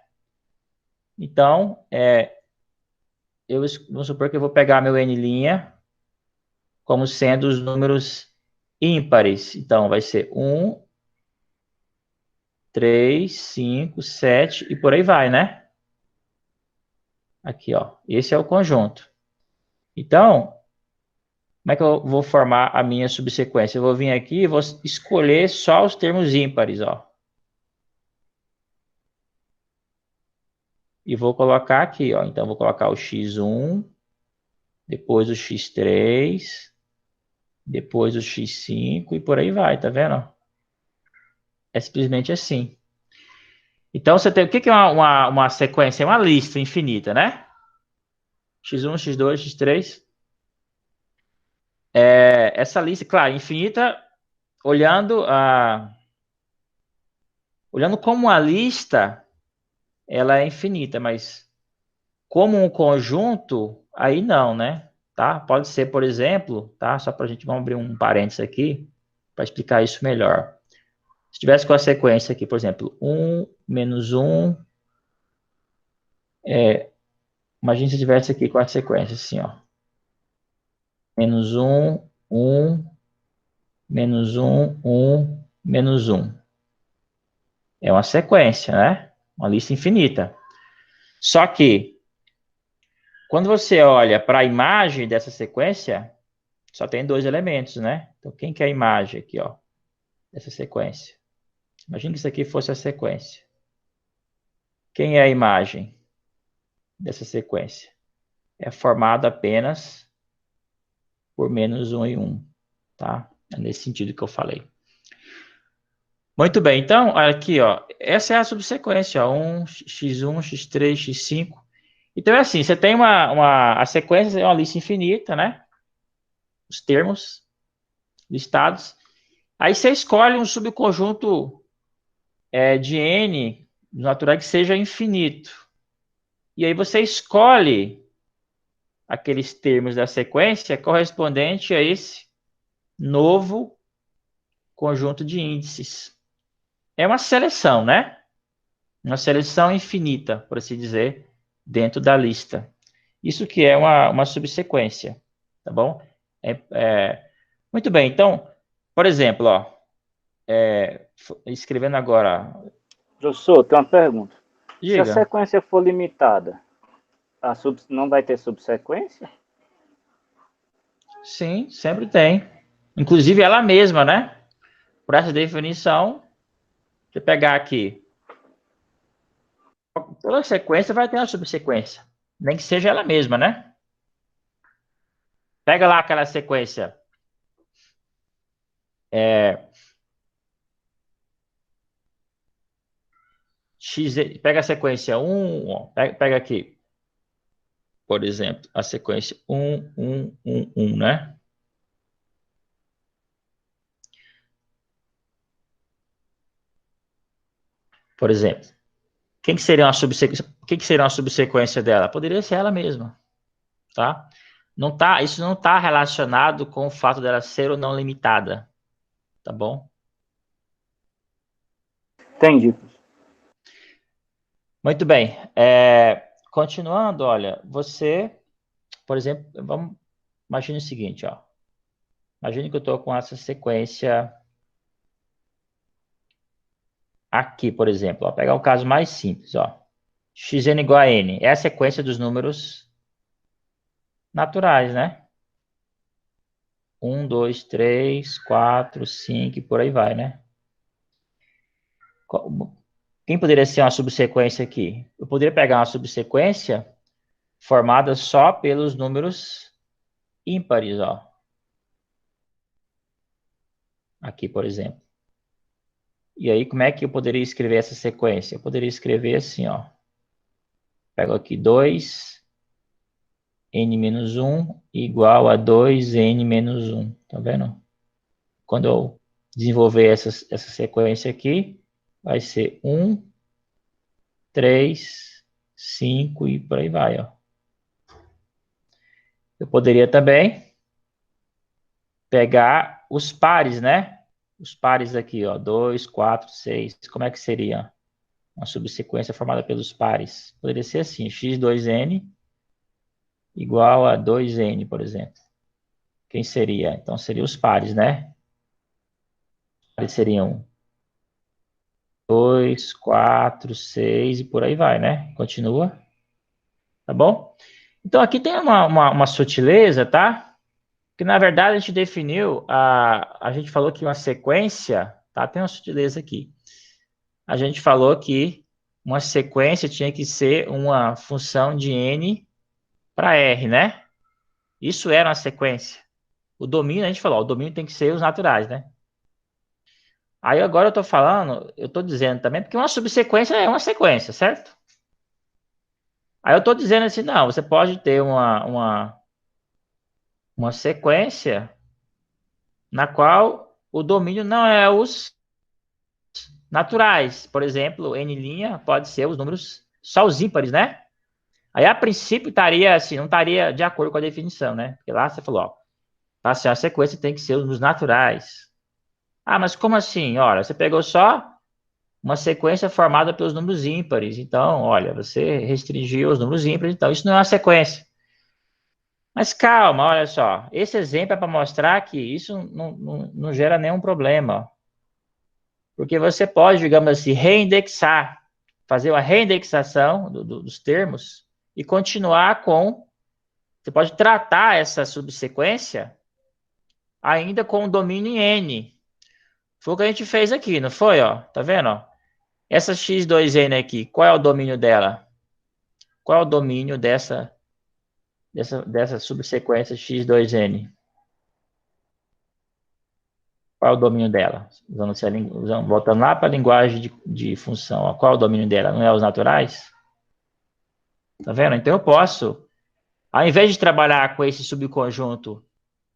A: Então, vamos supor que eu vou pegar meu n' como sendo os números ímpares. Então, vai ser 1, 3, 5, 7 e por aí vai, né? Aqui, ó. Esse é o conjunto. Então, como é que eu vou formar a minha subsequência? Eu vou vir aqui e vou escolher só os termos ímpares, ó. E vou colocar aqui, ó. Então, vou colocar o x1, depois o x3, depois o x5 e por aí vai, tá vendo? É simplesmente assim. Então, você tem, o que é uma sequência? É uma lista infinita, né? x1, x2, x3. Essa lista, claro, infinita, olhando como a lista, ela é infinita, mas como um conjunto, aí não, né? Tá? Pode ser, por exemplo, tá? Só para a gente, vamos abrir um parênteses aqui, para explicar isso melhor. Se tivesse com a sequência aqui, por exemplo, 1, menos 1, imagine se tivesse aqui com a sequência assim, ó. Menos 1, 1, menos 1, 1, menos 1. É uma sequência, né? Uma lista infinita. Só que, quando você olha para a imagem dessa sequência, só tem dois elementos, né? Então, quem que é a imagem aqui, ó, dessa sequência? Imagina que isso aqui fosse a sequência. Quem é a imagem dessa sequência? É formada apenas por menos 1 e 1, tá? É nesse sentido que eu falei. Muito bem, então, aqui, ó, essa é a subsequência, ó, 1, x1, x3, x5. Então, é assim, você tem a sequência é uma lista infinita, né? Os termos listados. Aí você escolhe um subconjunto de n natural que seja infinito. E aí você escolhe aqueles termos da sequência correspondente a esse novo conjunto de índices. É uma seleção, né? Uma seleção infinita, por assim dizer, dentro da lista. Isso que é uma subsequência, tá bom? Muito bem, então, por exemplo, ó, escrevendo agora,
B: Professor, tem uma pergunta. Se a
A: diga,
B: sequência for limitada, não vai ter subsequência?
A: sim, sempre tem. Inclusive ela mesma, né? Por essa definição, você pegar aqui, toda sequência vai ter uma subsequência, nem que seja ela mesma, né? Pega lá aquela sequência, é, pega a sequência ó, pega aqui, por exemplo, a sequência 1, né? Por exemplo, quem que seria uma subsequência, o que seria uma subsequência dela? Poderia ser ela mesma, tá? Não tá, isso não está relacionado com o fato dela ser ou não limitada, tá bom?
B: Entendi.
A: Muito bem. Continuando, olha, você, por exemplo, imagine o seguinte, ó. Imagine que eu estou com essa sequência aqui, por exemplo. Ó, pegar o caso mais simples, ó. Xn igual a n. É a sequência dos números naturais, né? 1, 2, 3, 4, 5 e por aí vai, né? Quem poderia ser uma subsequência aqui? Eu poderia pegar uma subsequência formada só pelos números ímpares, ó. Aqui, por exemplo. E aí, como é que eu poderia escrever essa sequência? Eu poderia escrever assim, ó. Pego aqui 2n-1 igual a 2n-1. Tá vendo? Quando eu desenvolver essa sequência aqui, vai ser 1, 3, 5 e por aí vai, ó. Eu poderia também pegar os pares, né? Os pares aqui, ó. 2, 4, 6. Como é que seria? Uma subsequência formada pelos pares. Poderia ser assim, x2n igual a 2n, por exemplo. Quem seria? Então, seriam os pares, né? Os pares seriam 2, 4, 6 e por aí vai, né? Continua, tá bom? Então, aqui tem uma sutileza, tá? Que, na verdade, a gente definiu, a gente falou que uma sequência, tá? Tem uma sutileza aqui. A gente falou que uma sequência tinha que ser uma função de n para r, né? Isso era uma sequência. O domínio, a gente falou, ó, o domínio tem que ser os naturais, né? Aí agora eu estou falando, eu estou dizendo também, porque uma subsequência é uma sequência, certo? Aí eu estou dizendo assim, não, você pode ter uma sequência na qual o domínio não é os naturais. Por exemplo, n' pode ser os números só os ímpares, né? Aí a princípio estaria assim, não estaria de acordo com a definição, né? Porque lá você falou, ó, para ser uma sequência tem que ser os números naturais. Ah, mas como assim? Olha, você pegou só uma sequência formada pelos números ímpares. Então, olha, você restringiu os números ímpares, então isso não é uma sequência. Mas calma, olha só. Esse exemplo é para mostrar que isso não gera nenhum problema. Porque você pode, digamos assim, reindexar, fazer uma reindexação dos termos e continuar com. Você pode tratar essa subsequência ainda com o domínio em N. Foi o que a gente fez aqui, não foi? Ó? Tá vendo? Ó? Essa x2n aqui, qual é o domínio dela? Qual é o domínio dessa subsequência x2n? Qual é o domínio dela? Voltando lá para a linguagem de função. Ó, qual é o domínio dela? Não é os naturais? Tá vendo? Então eu posso, ao invés de trabalhar com esse subconjunto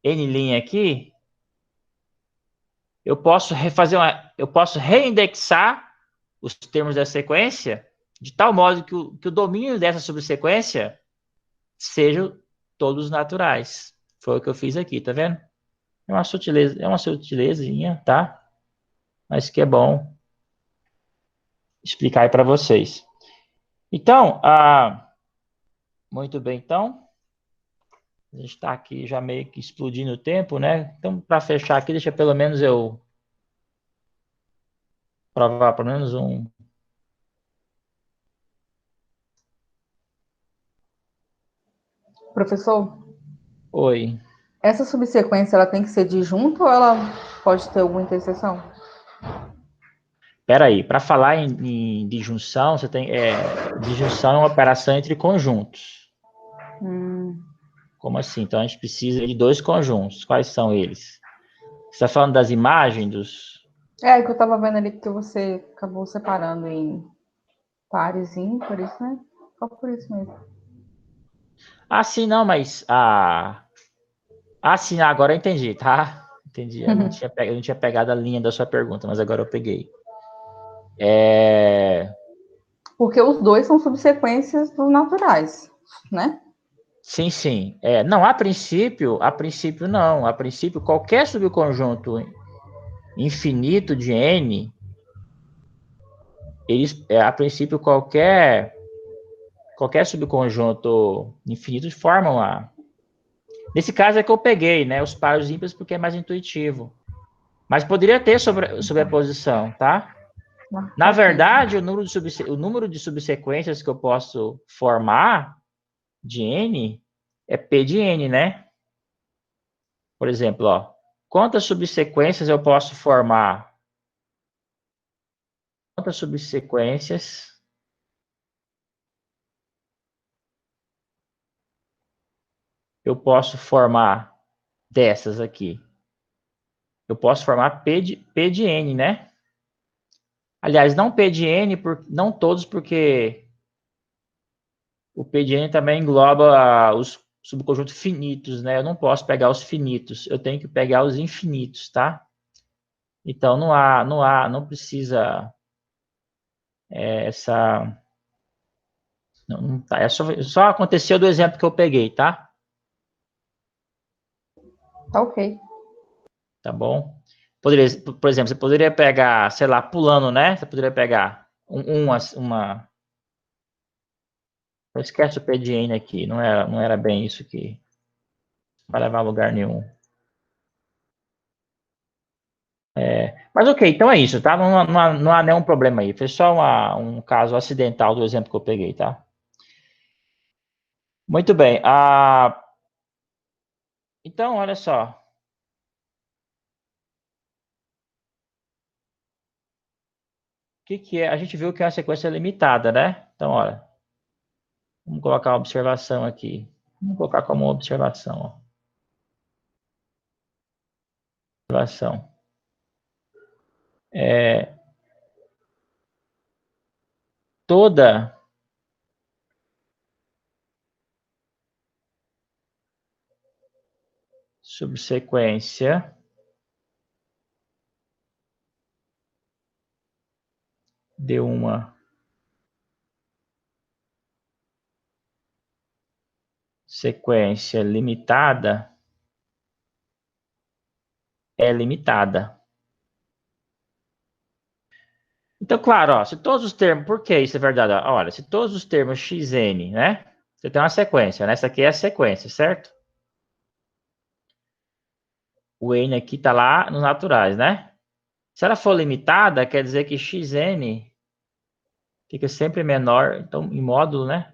A: n' aqui, eu posso reindexar os termos da sequência de tal modo que o domínio dessa subsequência sejam todos naturais. Foi o que eu fiz aqui, tá vendo? É uma sutilezinha, tá? Mas que é bom explicar aí para vocês. Então, muito bem, então, A gente está aqui já meio que explodindo o tempo, né? Então, para fechar aqui, deixa pelo menos eu provar pelo menos um.
C: Professor,
A: Oi.
C: essa subsequência ela tem que ser disjunta ou ela pode ter alguma interseção?
A: Espera aí, para falar em disjunção, você tem disjunção é uma operação entre conjuntos. Como assim? Então a gente precisa de dois conjuntos. Quais são eles? Você está falando das imagens dos?
C: É, que eu tava vendo ali que você acabou separando em pares e ímpares, né? Só por isso mesmo.
A: Ah, sim, não, mas sim, agora eu entendi, tá? Entendi. Eu não tinha pegado a linha da sua pergunta, mas agora eu peguei.
C: Porque os dois são subsequências dos naturais, né?
A: Sim, sim. Não, a princípio não. A princípio, qualquer subconjunto infinito de N, a princípio, qualquer subconjunto infinito formam a. Nesse caso é que eu peguei, né, os pares ímpares porque é mais intuitivo. Mas poderia ter sobreposição, tá? Na verdade, o número de subsequências que eu posso formar de N é P de N, né? Por exemplo, ó, quantas subsequências eu posso formar? Quantas subsequências eu posso formar dessas aqui? Eu posso formar P de N, né? Aliás, não P de N, não todos, porque o P de N também engloba os subconjuntos finitos, né? Eu não posso pegar os finitos, eu tenho que pegar os infinitos, tá? Então não precisa essa. Não tá, só aconteceu do exemplo que eu peguei, tá?
C: Tá ok.
A: Tá bom? Poderia, por exemplo, você poderia pegar, sei lá, pulando, né? Você poderia pegar uma. Eu esquece o P de N aqui, não era bem isso que vai levar a lugar nenhum. Mas ok, então é isso, tá? Não há nenhum problema aí. Foi só um caso acidental do exemplo que eu peguei, tá? Muito bem. Então, olha só. O que é? A gente viu que é uma sequência limitada, né? Então, olha. Vamos colocar uma observação aqui. Vamos colocar como observação. Ó. Observação. Toda subsequência de uma sequência limitada é limitada. Então, claro, ó, se todos os termos, por que isso é verdade? Olha, se todos os termos xn, né? Você tem uma sequência, né? Essa aqui é a sequência, certo? O n aqui está lá nos naturais, né? Se ela for limitada, quer dizer que xn fica sempre menor, então, em módulo, né?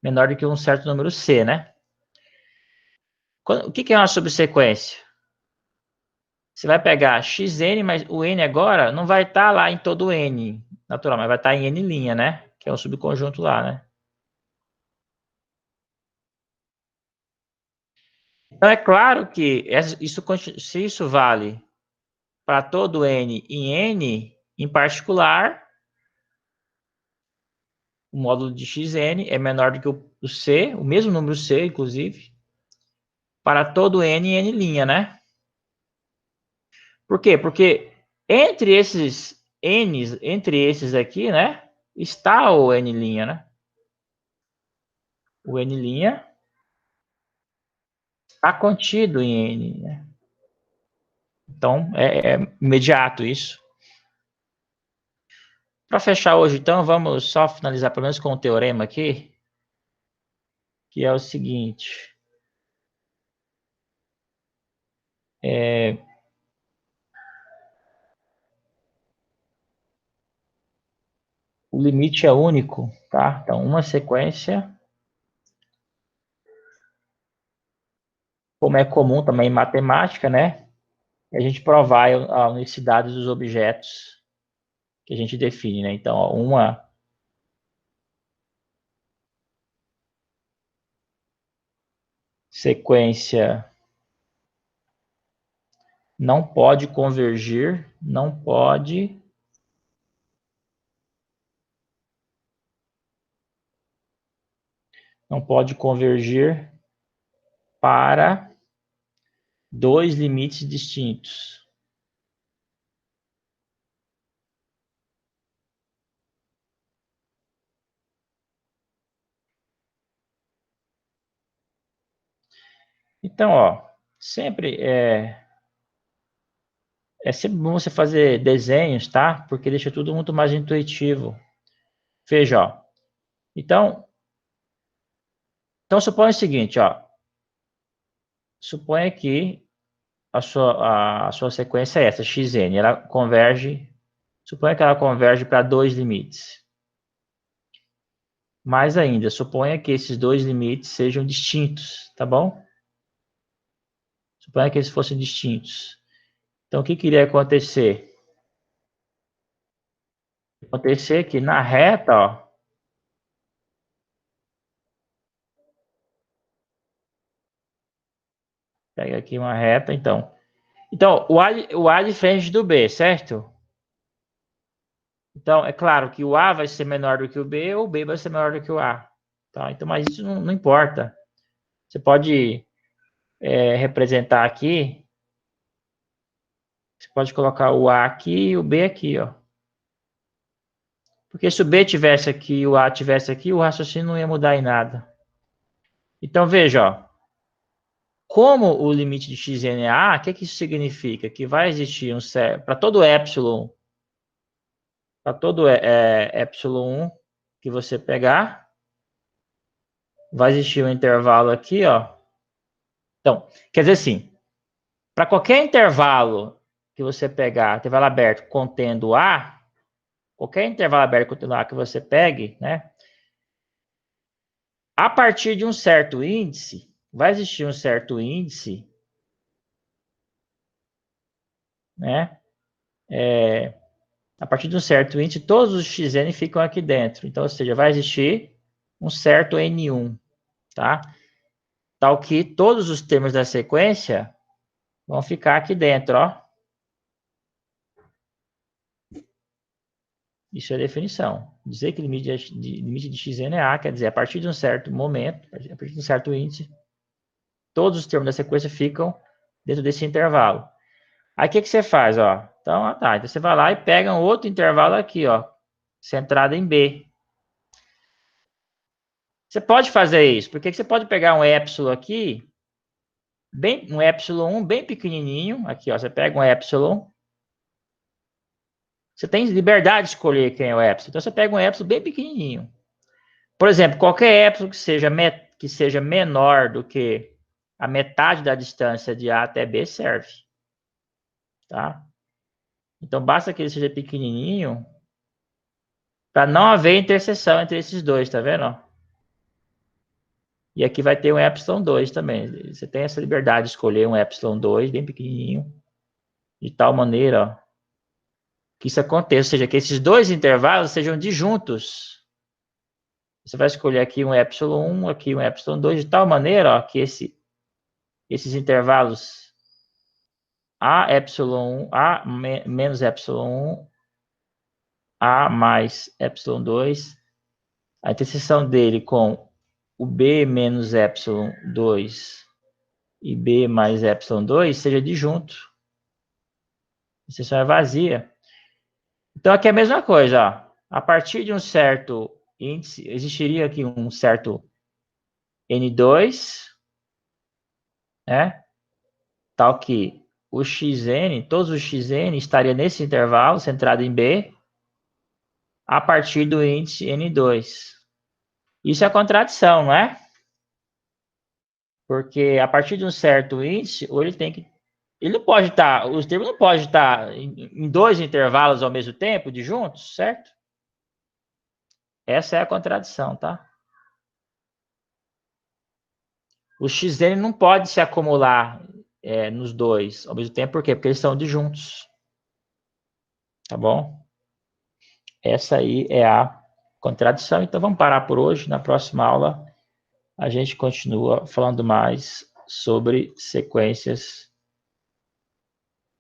A: Menor do que um certo número c, né? O que é uma subsequência? Você vai pegar xn, mas o n agora não vai estar lá em todo o n natural, mas vai estar em n', né? Que é um subconjunto lá, né? Então é claro que se isso vale para todo n em n, em particular, o módulo de xn é menor do que o c, o mesmo número c, inclusive, para todo n em n', né? Por quê? Porque entre esses n's, entre esses aqui, né, está o n', né? O n' está contido em n, né? Então, é imediato isso. Para fechar hoje, então, vamos só finalizar pelo menos com o teorema aqui, que é o seguinte. o limite é único, tá? Então, uma sequência, como é comum também em matemática, né? A gente provar a unicidade dos objetos que a gente define, né? Então, ó, uma sequência não pode convergir, não pode convergir para dois limites distintos. Então, ó, sempre é sempre bom você fazer desenhos, tá? Porque deixa tudo muito mais intuitivo. Veja, ó. Então suponha o seguinte, ó. Suponha que a sua sequência é essa, xn, ela converge, suponha que ela converge para dois limites. Mais ainda, suponha que esses dois limites sejam distintos, tá bom? Suponha que eles fossem distintos. Então, o que iria acontecer? Acontecer que na reta, ó, pega aqui uma reta, então. Então, o A é diferente do B, certo? Então, é claro que o A vai ser menor do que o B, ou o B vai ser menor do que o A. Tá? Então, mas isso não importa. Você pode representar aqui, você pode colocar o A aqui e o B aqui, ó. Porque se o B tivesse aqui e o A tivesse aqui, o raciocínio não ia mudar em nada. Então, veja, ó. Como o limite de xn é A, o que isso significa? Que vai existir para todo epsilon, para todo epsilon 1 que você pegar, vai existir um intervalo aqui, ó. Então, quer dizer assim, para qualquer intervalo que você pegar, intervalo aberto contendo A, qualquer intervalo aberto contendo A que você pegue, né? A partir de um certo índice, vai existir um certo índice, né? A partir de um certo índice, todos os xn ficam aqui dentro. Então, ou seja, vai existir um certo n1, tá? Tal que todos os termos da sequência vão ficar aqui dentro, ó. Isso é a definição. Dizer que limite de xn é A, quer dizer, a partir de um certo momento, a partir de um certo índice, todos os termos da sequência ficam dentro desse intervalo. Aí o que você faz, ó? Então, então você vai lá e pega um outro intervalo aqui, ó, centrado em B. Você pode fazer isso, porque você pode pegar um epsilon aqui, um epsilon 1 bem pequenininho, aqui, ó, você pega um epsilon, você tem liberdade de escolher quem é o epsilon, então você pega um epsilon bem pequenininho. Por exemplo, qualquer epsilon que seja menor do que a metade da distância de A até B serve, tá? Então, basta que ele seja pequenininho para não haver interseção entre esses dois, tá vendo? E aqui vai ter um epsilon 2 também. Você tem essa liberdade de escolher um epsilon 2 bem pequenininho, de tal maneira, ó, que isso aconteça, ou seja, que esses dois intervalos sejam disjuntos. Você vai escolher aqui um epsilon 1, aqui um epsilon 2, de tal maneira, ó, que esses intervalos A epsilon 1, A menos epsilon 1, A mais epsilon 2, a interseção dele com o B menos epsilon 2 e B mais epsilon 2 seja disjunto. A interseção é vazia. Então, aqui é a mesma coisa, ó. A partir de um certo índice, existiria aqui um certo N2, né? Tal que o xn, todos os xn estaria nesse intervalo, centrado em B, a partir do índice N2. Isso é contradição, não é? Porque a partir de um certo índice, ou ele tem que Ele não pode estar, os termos não podem estar em dois intervalos ao mesmo tempo, de juntos, certo? Essa é a contradição, tá? O xn não pode se acumular nos dois ao mesmo tempo, por quê? Porque eles estão disjuntos. Tá bom? Essa aí é a contradição. Então vamos parar por hoje. Na próxima aula a gente continua falando mais sobre sequências